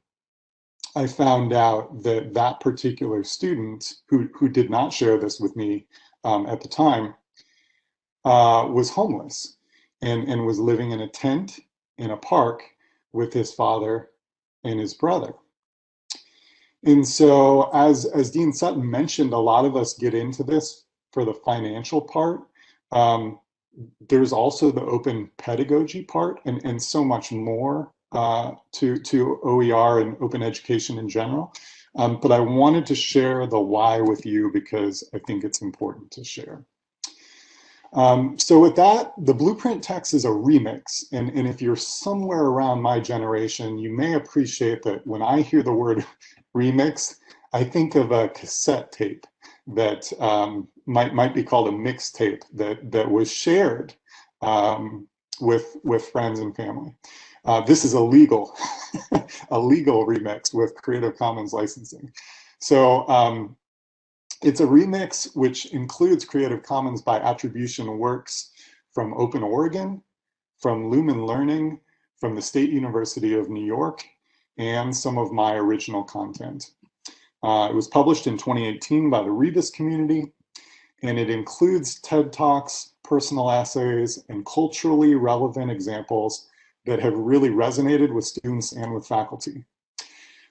I found out that that particular student, who did not share this with me at the time, was homeless and was living in a tent in a park with his father and his brother. And so, as Dean Sutton mentioned, a lot of us get into this for the financial part. There's also the open pedagogy part and so much more to OER and open education in general. But I wanted to share the why with you because I think it's important to share. So with that, the Blueprint text is a remix. And if you're somewhere around my generation, you may appreciate that when I hear the word remix, I think of a cassette tape that might be called a mixtape that was shared with friends and family. This is a legal remix with Creative Commons licensing. So it's a remix which includes Creative Commons by attribution works from Open Oregon, from Lumen Learning, from the State University of New York, and some of my original content. It was published in 2018 by the Rebus community, and it includes TED Talks, personal essays, and culturally relevant examples that have really resonated with students and with faculty.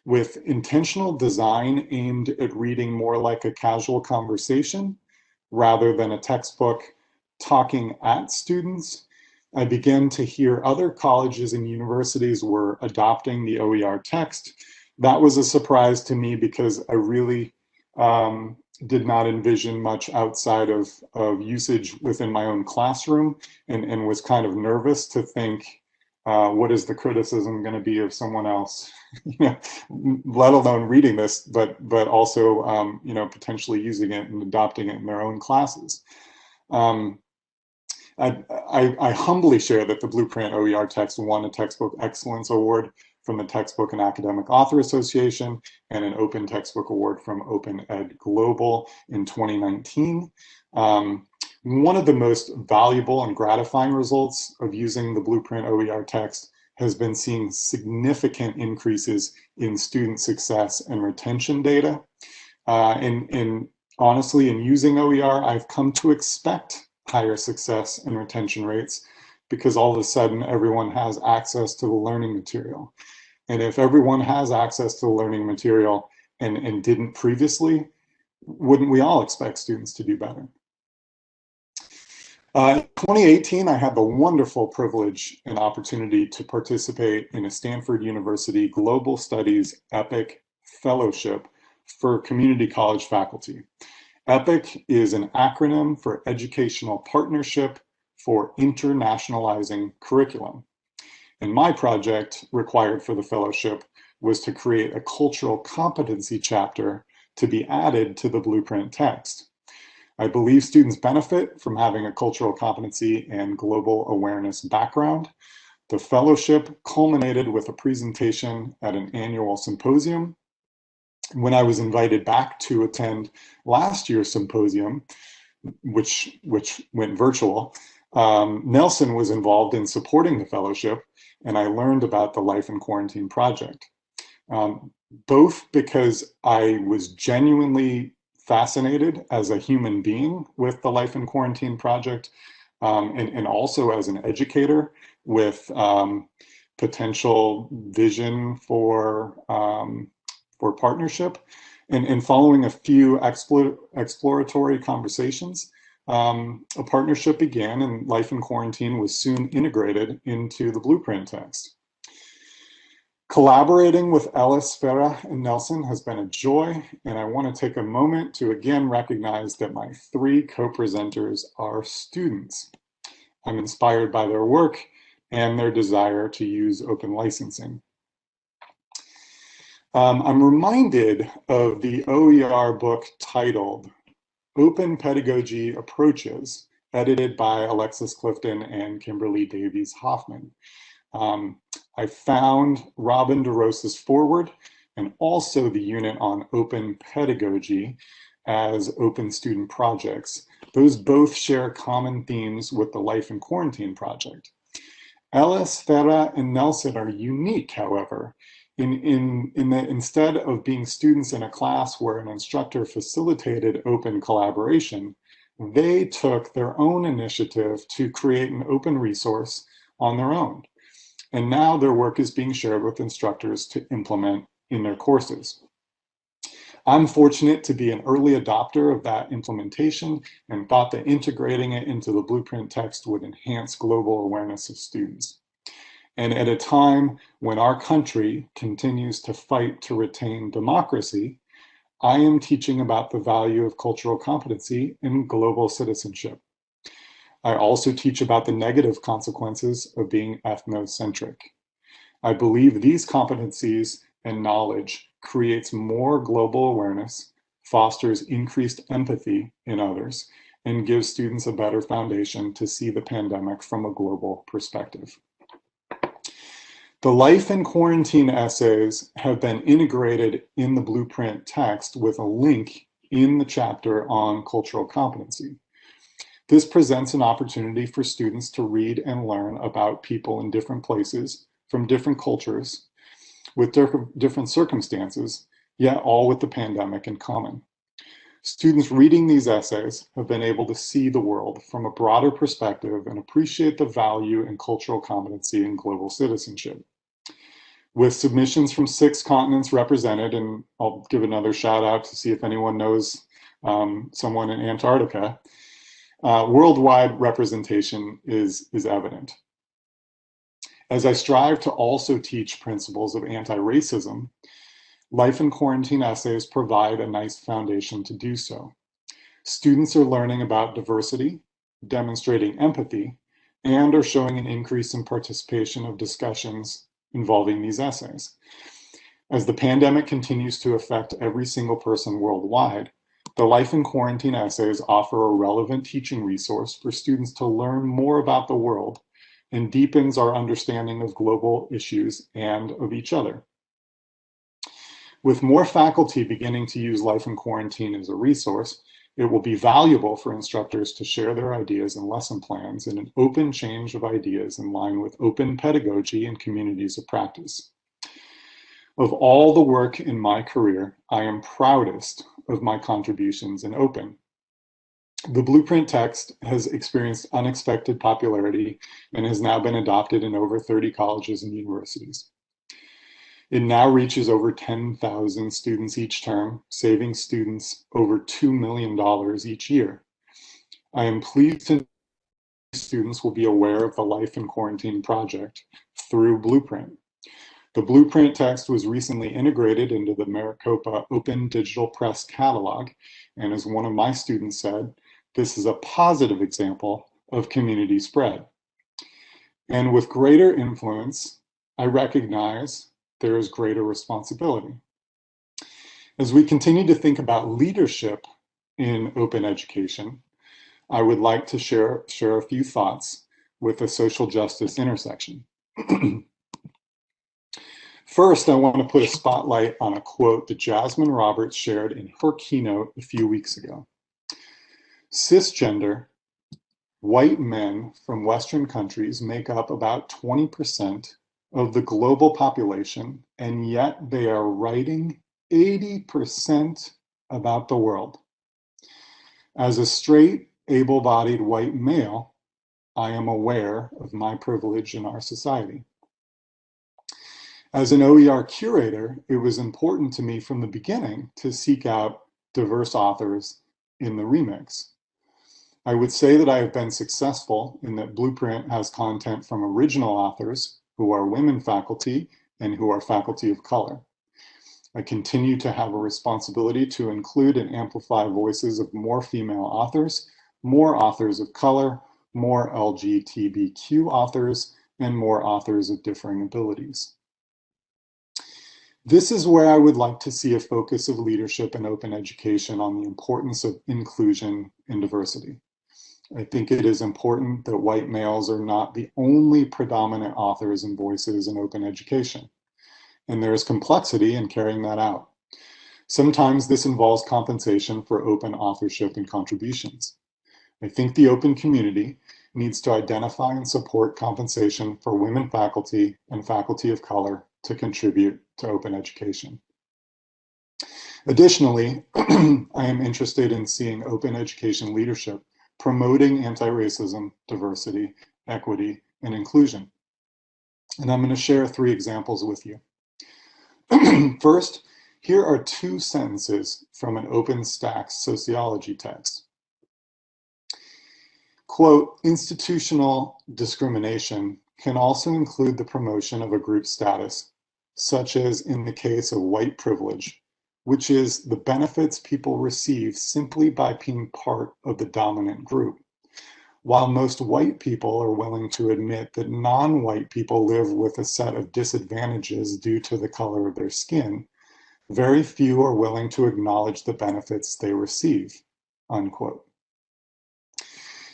With intentional design aimed at reading more like a casual conversation rather than a textbook talking at students, I began to hear other colleges and universities were adopting the OER text. That was a surprise to me because I really did not envision much outside of usage within my own classroom, and was kind of nervous to think, what is the criticism going to be of someone else, let alone reading this, but also potentially using it and adopting it in their own classes. I humbly share that the Blueprint OER text won a Textbook Excellence Award from the Textbook and Academic Author Association and an Open Textbook Award from Open Ed Global in 2019. One of the most valuable and gratifying results of using the Blueprint OER text has been seeing significant increases in student success and retention data. And honestly, in using OER, I've come to expect higher success and retention rates because all of a sudden everyone has access to the learning material. And if everyone has access to the learning material and didn't previously, wouldn't we all expect students to do better? In 2018, I had the wonderful privilege and opportunity to participate in a Stanford University Global Studies EPIC Fellowship for community college faculty. EPIC is an acronym for Educational Partnership for Internationalizing Curriculum. And my project required for the fellowship was to create a cultural competency chapter to be added to the blueprint text. I believe students benefit from having a cultural competency and global awareness background. The fellowship culminated with a presentation at an annual symposium. When I was invited back to attend last year's symposium, which went virtual, Nelson was involved in supporting the fellowship, and I learned about the Life in Quarantine project. Both because I was genuinely fascinated as a human being with the Life in Quarantine project, and also as an educator with potential vision for partnership, and following a few exploratory conversations, a partnership began, and Life in Quarantine was soon integrated into the blueprint text. Collaborating with Ellis, Farah, and Nelson has been a joy, and I want to take a moment to again recognize that my three co-presenters are students. I'm inspired by their work and their desire to use open licensing. I'm reminded of the OER book titled Open Pedagogy Approaches, edited by Alexis Clifton and Kimberly Davies Hoffman. I found Robin DeRosa's foreword and also the unit on open pedagogy as open student projects. Those both share common themes with the Life in Quarantine project. Ellis, Farah, and Nelson are unique, however, in that instead of being students in a class where an instructor facilitated open collaboration, they took their own initiative to create an open resource on their own. And now their work is being shared with instructors to implement in their courses. I'm fortunate to be an early adopter of that implementation and thought that integrating it into the blueprint text would enhance global awareness of students. And at a time when our country continues to fight to retain democracy, I am teaching about the value of cultural competency in global citizenship. I also teach about the negative consequences of being ethnocentric. I believe these competencies and knowledge creates more global awareness, fosters increased empathy in others, and gives students a better foundation to see the pandemic from a global perspective. The Life in Quarantine essays have been integrated in the blueprint text with a link in the chapter on cultural competency. This presents an opportunity for students to read and learn about people in different places, from different cultures, with different circumstances, yet all with the pandemic in common. Students reading these essays have been able to see the world from a broader perspective and appreciate the value in cultural competency and global citizenship. With submissions from 6 continents represented, and I'll give another shout out to see if anyone knows someone in Antarctica, worldwide representation is evident. As I strive to also teach principles of anti-racism, Life in Quarantine essays provide a nice foundation to do so. Students are learning about diversity, demonstrating empathy, and are showing an increase in participation of discussions involving these essays. As the pandemic continues to affect every single person worldwide, the Life in Quarantine essays offer a relevant teaching resource for students to learn more about the world and deepens our understanding of global issues and of each other. With more faculty beginning to use Life in Quarantine as a resource, It will be valuable for instructors to share their ideas and lesson plans in an open change of ideas in line with open pedagogy and communities of practice. Of all the work in my career, I am proudest of my contributions in open. The Blueprint text has experienced unexpected popularity and has now been adopted in over 30 colleges and universities. It now reaches over 10,000 students each term, saving students over $2 million each year. I am pleased to know students will be aware of the Life in Quarantine project through Blueprint. The Blueprint text was recently integrated into the Maricopa Open Digital Press catalog, and as one of my students said, this is a positive example of community spread. And with greater influence, I recognize there is greater responsibility. As we continue to think about leadership in open education, I would like to share a few thoughts with the social justice intersection. First, I want to put a spotlight on a quote that Jasmine Roberts shared in her keynote a few weeks ago. Cisgender white men from Western countries make up about 20% of the global population, and yet they are writing 80% about the world. As a straight, able-bodied white male, I am aware of my privilege in our society. As an OER curator, it was important to me from the beginning to seek out diverse authors in the remix. I would say that I have been successful in that Blueprint has content from original authors who are women faculty and who are faculty of color. I continue to have a responsibility to include and amplify voices of more female authors, more authors of color, more LGBTQ authors, and more authors of differing abilities. This is where I would like to see a focus of leadership in open education on the importance of inclusion and diversity. I think it is important that white males are not the only predominant authors and voices in open education, and there is complexity in carrying that out. Sometimes this involves compensation for open authorship and contributions. I think the open community needs to identify and support compensation for women faculty and faculty of color to contribute to open education. Additionally, I am interested in seeing open education leadership promoting anti-racism, diversity, equity, and inclusion. And I'm going to share 3 examples with you. First, here are 2 sentences from an OpenStax sociology text. Quote, institutional discrimination can also include the promotion of a group status, such as in the case of white privilege, which is the benefits people receive simply by being part of the dominant group. While most white people are willing to admit that non-white people live with a set of disadvantages due to the color of their skin, very few are willing to acknowledge the benefits they receive, unquote.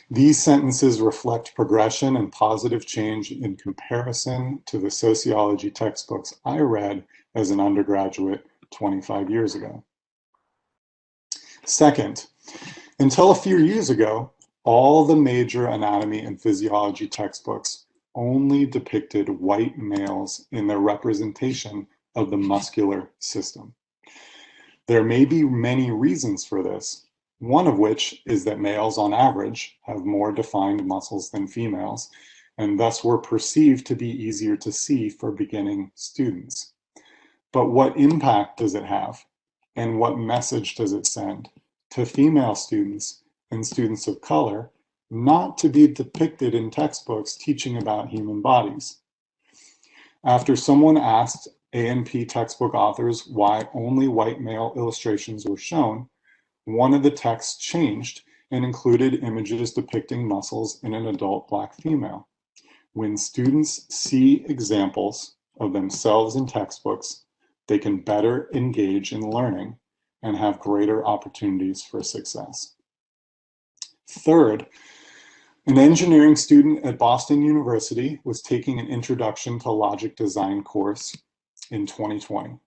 These sentences reflect progression and positive change in comparison to the sociology textbooks I read as an undergraduate 25 years ago. Second, until a few years ago, all the major anatomy and physiology textbooks only depicted white males in their representation of the muscular system. There may be many reasons for this, one of which is that males on average have more defined muscles than females, and thus were perceived to be easier to see for beginning students. But what impact does it have? And what message does it send to female students and students of color not to be depicted in textbooks teaching about human bodies? After someone asked A&P textbook authors why only white male illustrations were shown, one of the texts changed and included images depicting muscles in an adult Black female. When students see examples of themselves in textbooks, they can better engage in learning and have greater opportunities for success. Third, an engineering student at Boston University was taking an Introduction to Logic Design course in 2020.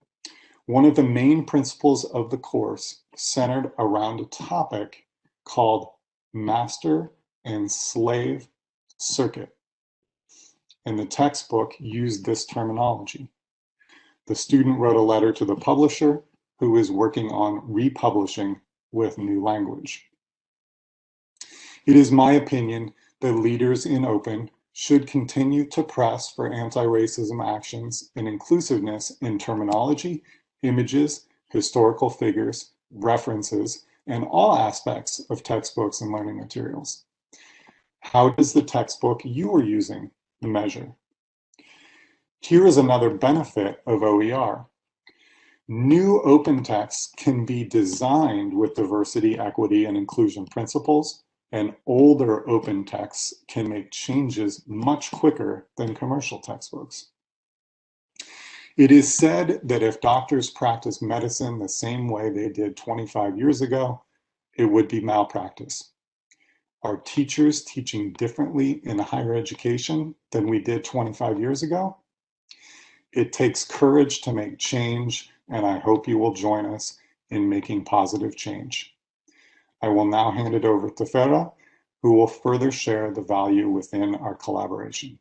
One of the main principles of the course centered around a topic called master and slave circuit. And the textbook used this terminology. The student wrote a letter to the publisher who is working on republishing with new language. It is my opinion that leaders in open should continue to press for anti-racism actions and inclusiveness in terminology, images, historical figures, references, and all aspects of textbooks and learning materials. How does the textbook you are using measure? Here is another benefit of OER. New open texts can be designed with diversity, equity, and inclusion principles, and older open texts can make changes much quicker than commercial textbooks. It is said that if doctors practiced medicine the same way they did 25 years ago, it would be malpractice. Are teachers teaching differently in higher education than we did 25 years ago? It takes courage to make change, and I hope you will join us in making positive change. I will now hand it over to Farah, who will further share the value within our collaboration.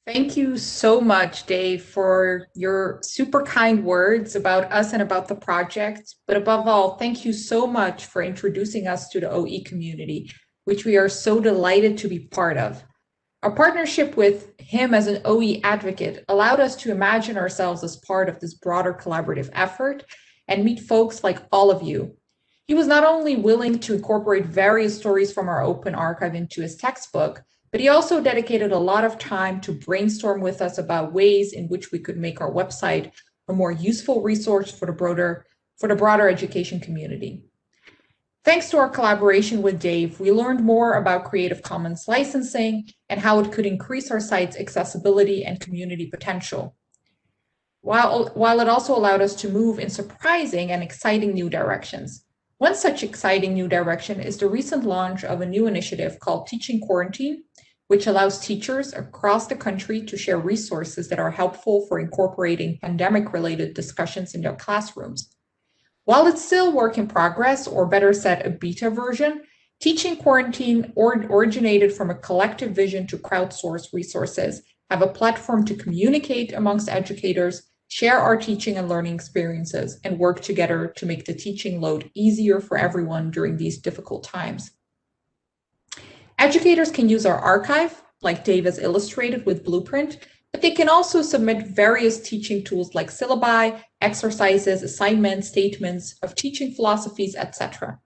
Thank you so much, Dave, for your super kind words about us and about the project. But above all, thank you so much for introducing us to the OE community, which we are so delighted to be part of. Our partnership with him as an OE advocate allowed us to imagine ourselves as part of this broader collaborative effort and meet folks like all of you. He was not only willing to incorporate various stories from our open archive into his textbook, but he also dedicated a lot of time to brainstorm with us about ways in which we could make our website a more useful resource for the broader education community. Thanks to our collaboration with Dave, we learned more about Creative Commons licensing and how it could increase our site's accessibility and community potential, while it also allowed us to move in surprising and exciting new directions. One such exciting new direction is the recent launch of a new initiative called Teaching Quarantine, which allows teachers across the country to share resources that are helpful for incorporating pandemic-related discussions in their classrooms. While it's still work in progress, or better said, a beta version, Teaching Quarantine originated from a collective vision to crowdsource resources, have a platform to communicate amongst educators, share our teaching and learning experiences, and work together to make the teaching load easier for everyone during these difficult times. Educators can use our archive, like Dave has illustrated with Blueprint, but they can also submit various teaching tools like syllabi, exercises, assignments, statements of teaching philosophies, etc.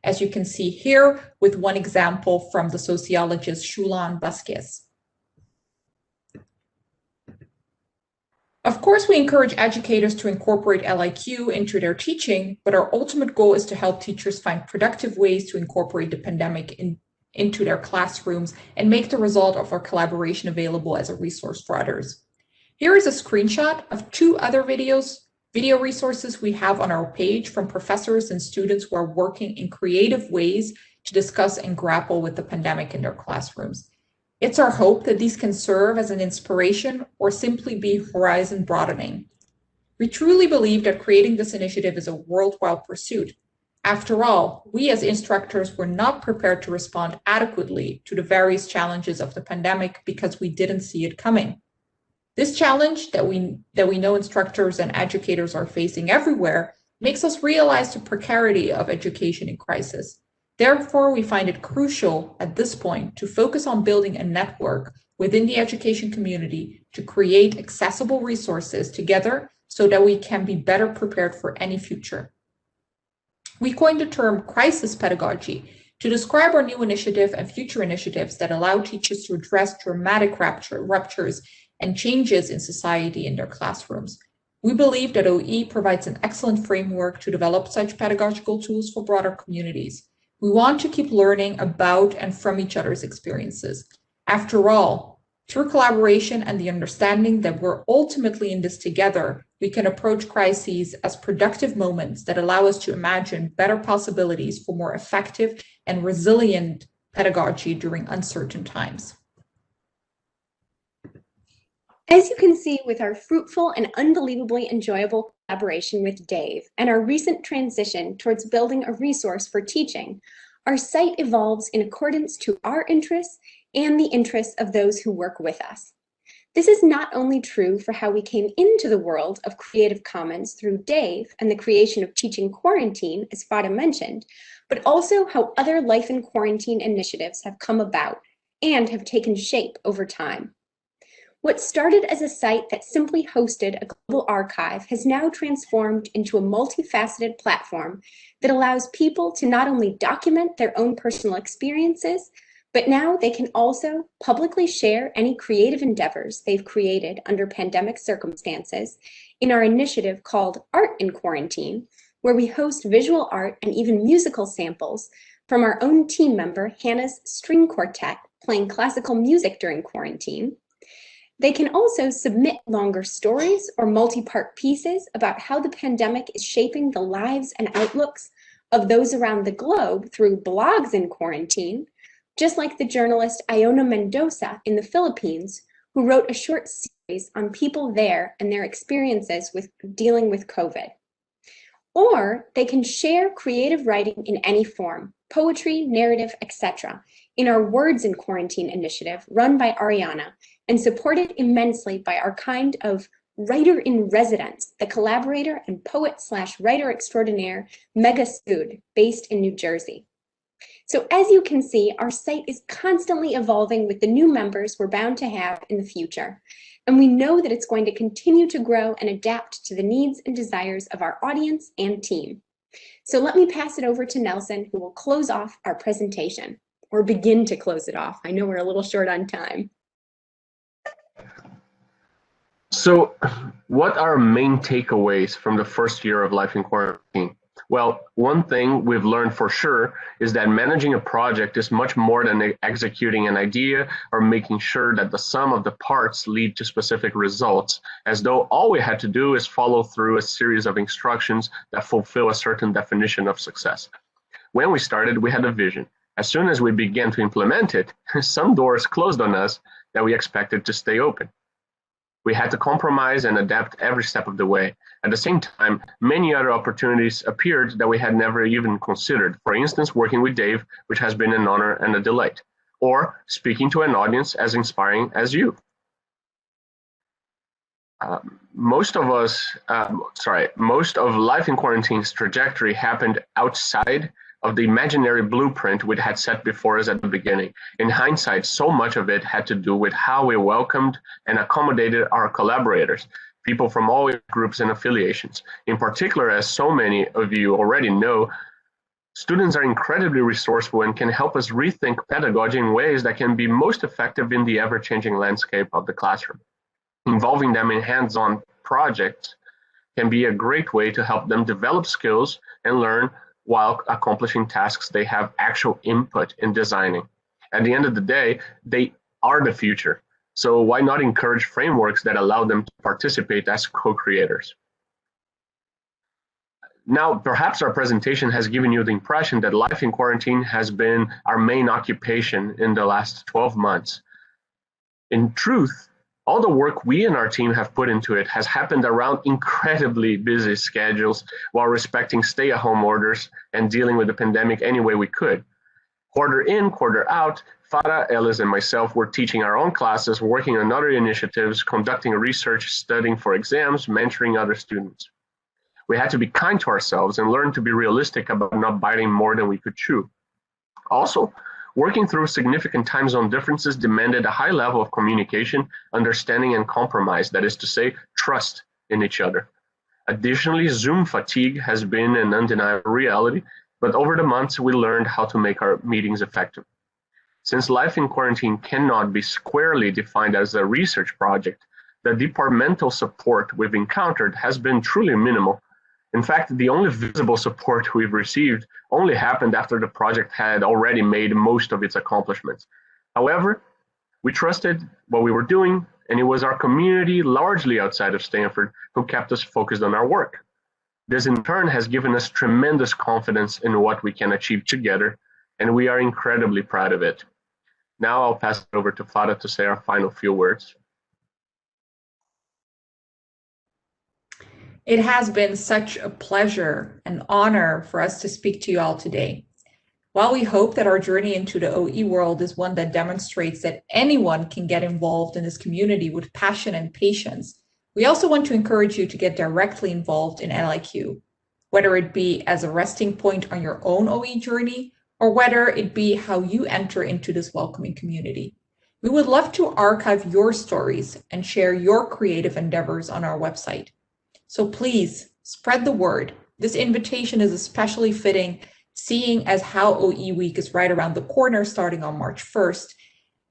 As you can see here with one example from the sociologist Shulan Vasquez. Of course, we encourage educators to incorporate LIQ into their teaching, but our ultimate goal is to help teachers find productive ways to incorporate the pandemic into their classrooms and make the result of our collaboration available as a resource for others. Here is a screenshot of 2 other video resources we have on our page from professors and students who are working in creative ways to discuss and grapple with the pandemic in their classrooms. It's our hope that these can serve as an inspiration or simply be horizon broadening. We truly believe that creating this initiative is a worthwhile pursuit. After all, we as instructors were not prepared to respond adequately to the various challenges of the pandemic because we didn't see it coming. This challenge that we know instructors and educators are facing everywhere makes us realize the precarity of education in crisis. Therefore, we find it crucial at this point to focus on building a network within the education community to create accessible resources together so that we can be better prepared for any future. We coined the term crisis pedagogy to describe our new initiative and future initiatives that allow teachers to address dramatic ruptures and changes in society in their classrooms. We believe that OE provides an excellent framework to develop such pedagogical tools for broader communities. We want to keep learning about and from each other's experiences. After all, through collaboration and the understanding that we're ultimately in this together, we can approach crises as productive moments that allow us to imagine better possibilities for more effective and resilient pedagogy during uncertain times. As you can see with our fruitful and unbelievably enjoyable collaboration with Dave and our recent transition towards building a resource for teaching, our site evolves in accordance to our interests and the interests of those who work with us. This is not only true for how we came into the world of Creative Commons through Dave and the creation of Teaching Quarantine, as Fada mentioned, but also how other life in quarantine initiatives have come about and have taken shape over time. What started as a site that simply hosted a global archive has now transformed into a multifaceted platform that allows people to not only document their own personal experiences, but now they can also publicly share any creative endeavors they've created under pandemic circumstances in our initiative called Art in Quarantine, where we host visual art and even musical samples from our own team member, Hannah's string quartet, playing classical music during quarantine. They can also submit longer stories or multi-part pieces about how the pandemic is shaping the lives and outlooks of those around the globe through blogs in quarantine, just like the journalist Iona Mendoza in the Philippines, who wrote a short series on people there and their experiences with dealing with COVID. Or they can share creative writing in any form, poetry, narrative, etc., in our Words in Quarantine initiative run by Ariana and supported immensely by our kind of writer in residence, the collaborator and poet/writer extraordinaire Mega Sood, based in New Jersey. So as you can see, our site is constantly evolving with the new members we're bound to have in the future. And we know that it's going to continue to grow and adapt to the needs and desires of our audience and team. So let me pass it over to Nelson, who will close off our presentation, or begin to close it off. I know we're a little short on time. So what are main takeaways from the first year of life in quarantine? Well, one thing we've learned for sure is that managing a project is much more than executing an idea or making sure that the sum of the parts lead to specific results, as though all we had to do is follow through a series of instructions that fulfill a certain definition of success. When we started, we had a vision. As soon as we began to implement it, some doors closed on us that we expected to stay open. We had to compromise and adapt every step of the way. At the same time, many other opportunities appeared that we had never even considered. For instance, working with Dave, which has been an honor and a delight, or speaking to an audience as inspiring as you. Most of life in quarantine's trajectory happened outside of the imaginary blueprint we had set before us at the beginning. In hindsight, so much of it had to do with how we welcomed and accommodated our collaborators, people from all groups and affiliations. In particular, as so many of you already know, students are incredibly resourceful and can help us rethink pedagogy in ways that can be most effective in the ever-changing landscape of the classroom. Involving them in hands-on projects can be a great way to help them develop skills and learn while accomplishing tasks they have actual input in designing. At the end of the day, they are the future. So why not encourage frameworks that allow them to participate as co-creators? Now, perhaps our presentation has given you the impression that life in quarantine has been our main occupation in the last 12 months. In truth, all the work we and our team have put into it has happened around incredibly busy schedules while respecting stay-at-home orders and dealing with the pandemic any way we could. Quarter in, quarter out, Farah, Ellis, and myself were teaching our own classes, working on other initiatives, conducting research, studying for exams, mentoring other students. We had to be kind to ourselves and learn to be realistic about not biting more than we could chew. Also, working through significant time zone differences demanded a high level of communication, understanding, and compromise, that is to say, trust in each other. Additionally, Zoom fatigue has been an undeniable reality, but over the months, we learned how to make our meetings effective. Since life in quarantine cannot be squarely defined as a research project, the departmental support we've encountered has been truly minimal. In fact, the only visible support we've received only happened after the project had already made most of its accomplishments. However, we trusted what we were doing, and it was our community, largely outside of Stanford, who kept us focused on our work. This in turn has given us tremendous confidence in what we can achieve together, and we are incredibly proud of it. Now I'll pass it over to Fada to say our final few words. It has been such a pleasure and honor for us to speak to you all today. While we hope that our journey into the OE world is one that demonstrates that anyone can get involved in this community with passion and patience, we also want to encourage you to get directly involved in LIQ, whether it be as a resting point on your own OE journey, or whether it be how you enter into this welcoming community. We would love to archive your stories and share your creative endeavors on our website. So please spread the word. This invitation is especially fitting, seeing as how OE Week is right around the corner starting on March 1st,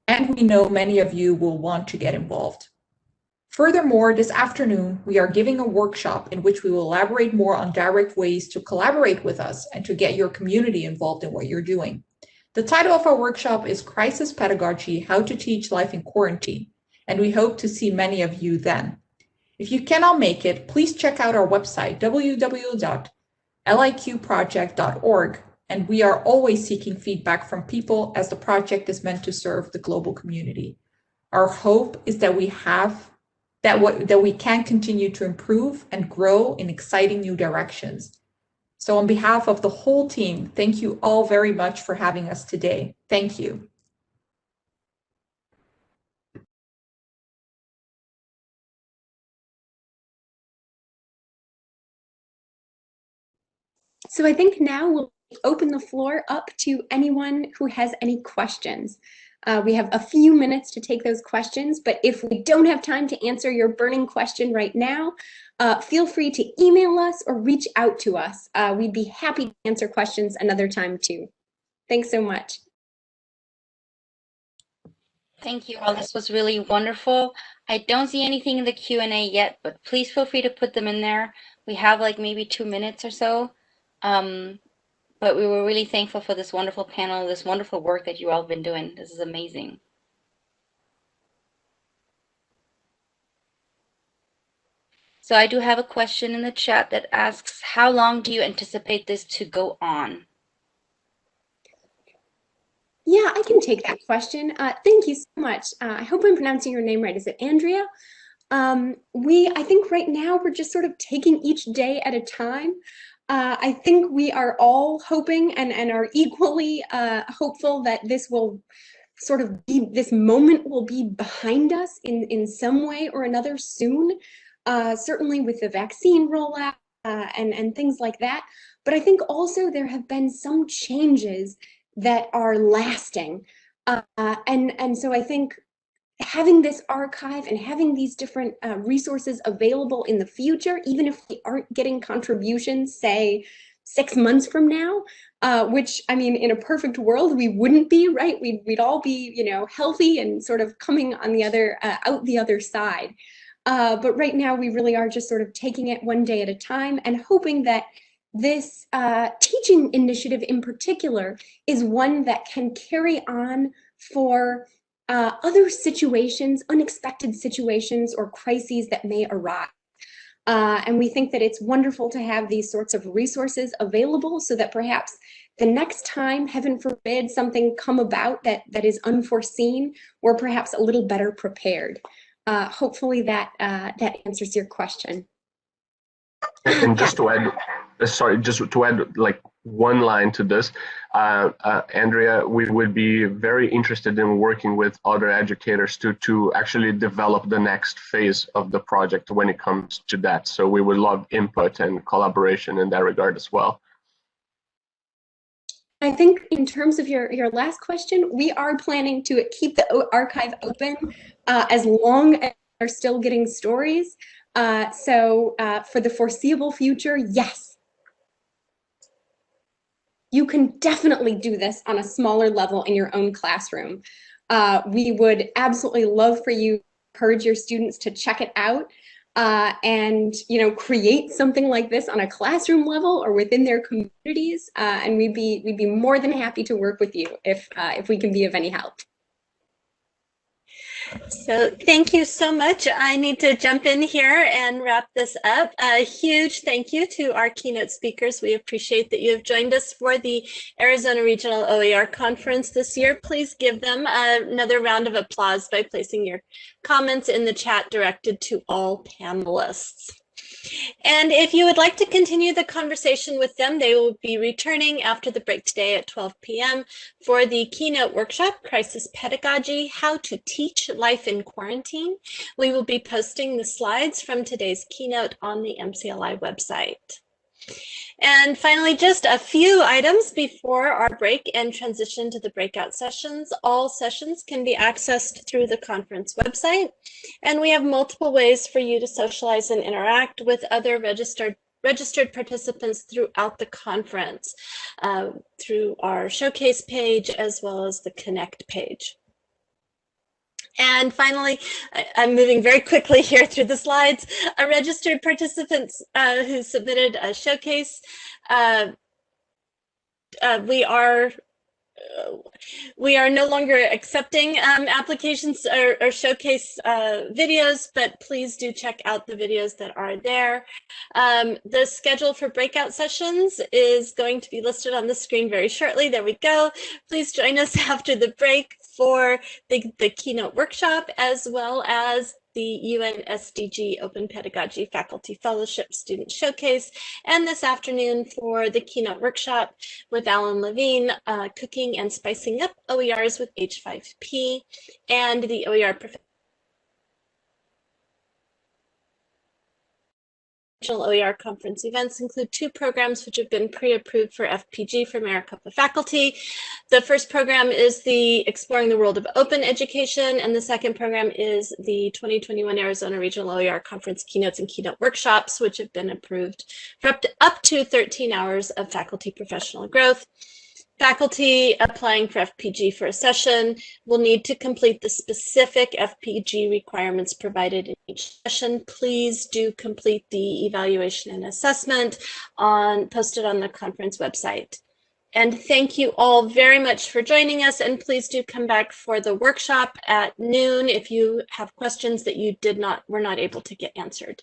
and we know many of you will want to get involved. Furthermore, this afternoon, we are giving a workshop in which we will elaborate more on direct ways to collaborate with us and to get your community involved in what you're doing. The title of our workshop is Crisis Pedagogy, How to Teach Life in Quarantine, and we hope to see many of you then. If you cannot make it, please check out our website, www.liqproject.org, and we are always seeking feedback from people as the project is meant to serve the global community. Our hope is that we can continue to improve and grow in exciting new directions. So on behalf of the whole team, thank you all very much for having us today. Thank you. So I think now we'll open the floor up to anyone who has any questions. We have a few minutes to take those questions, but if we don't have time to answer your burning question right now, feel free to email us or reach out to us. We'd be happy to answer questions another time too. Thanks so much. Thank you all. This was really wonderful. I don't see anything in the Q&A yet, but please feel free to put them in there. We have like maybe 2 minutes or so. But we were really thankful for this wonderful panel, this wonderful work that you all have been doing. This is amazing. So I do have a question in the chat that asks, how long do you anticipate this to go on? Yeah, I can take that question. Thank you so much. I hope I'm pronouncing your name right. Is it Andrea? I think right now we're just sort of taking each day at a time. I think we are all hoping and are equally hopeful that this will sort of be, this moment will be behind us in some way or another soon, certainly with the vaccine rollout and things like that. But I think also there have been some changes that are lasting. And so I think having this archive and having these different resources available in the future, even if we aren't getting contributions, say 6 months from now, which I mean, in a perfect world, we wouldn't be, right? We'd all be, you know, healthy and sort of coming on the other, out the other side. But right now we really are just sort of taking it one day at a time and hoping that this teaching initiative in particular is one that can carry on for other situations, unexpected situations or crises that may arise. And we think that it's wonderful to have these sorts of resources available so that perhaps the next time, heaven forbid, something come about that is unforeseen, we're perhaps a little better prepared. Hopefully that answers your question. And just to add, like one line to this, Andrea, we would be very interested in working with other educators to actually develop the next phase of the project when it comes to that. So we would love input and collaboration in that regard as well. I think in terms of your last question, we are planning to keep the archive open as long as we're still getting stories. So for the foreseeable future, yes. You can definitely do this on a smaller level in your own classroom. We would absolutely love for you to encourage your students to check it out and, you know, create something like this on a classroom level or within their communities. And we'd be more than happy to work with you if we can be of any help. So thank you so much. I need to jump in here and wrap this up. A huge thank you to our keynote speakers. We appreciate that you have joined us for the Arizona Regional OER Conference this year. Please give them another round of applause by placing your comments in the chat directed to all panelists. And if you would like to continue the conversation with them, they will be returning after the break today at 12 p.m. for the keynote workshop, Crisis Pedagogy, How to Teach Life in Quarantine. We will be posting the slides from today's keynote on the MCLI website. And finally, just a few items before our break and transition to the breakout sessions. All sessions can be accessed through the conference website, and we have multiple ways for you to socialize and interact with other registered participants throughout the conference, through our showcase page as well as the Connect page. And finally, I'm moving very quickly here through the slides. Our registered participants who submitted a showcase, we are no longer accepting applications or showcase videos, but please do check out the videos that are there. The schedule for breakout sessions is going to be listed on the screen very shortly. There we go. Please join us after the break for the keynote workshop, as well as the UN SDG Open Pedagogy Faculty Fellowship Student Showcase, and this afternoon for the keynote workshop with Alan Levine, Cooking and Spicing Up OERs with H5P, and the OER OER conference events include 2 programs which have been pre-approved for FPG for Maricopa faculty. The first program is the Exploring the World of Open Education, and the second program is the 2021 Arizona Regional OER Conference Keynotes and Keynote Workshops, which have been approved for up to 13 hours of faculty professional growth. Faculty applying for FPG for a session will need to complete the specific FPG requirements provided in each session. Please do complete the evaluation and assessment posted on the conference website. And thank you all very much for joining us, and please do come back for the workshop at noon if you have questions that you were not able to get answered.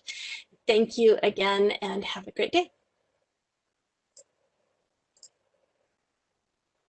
Thank you again, and have a great day.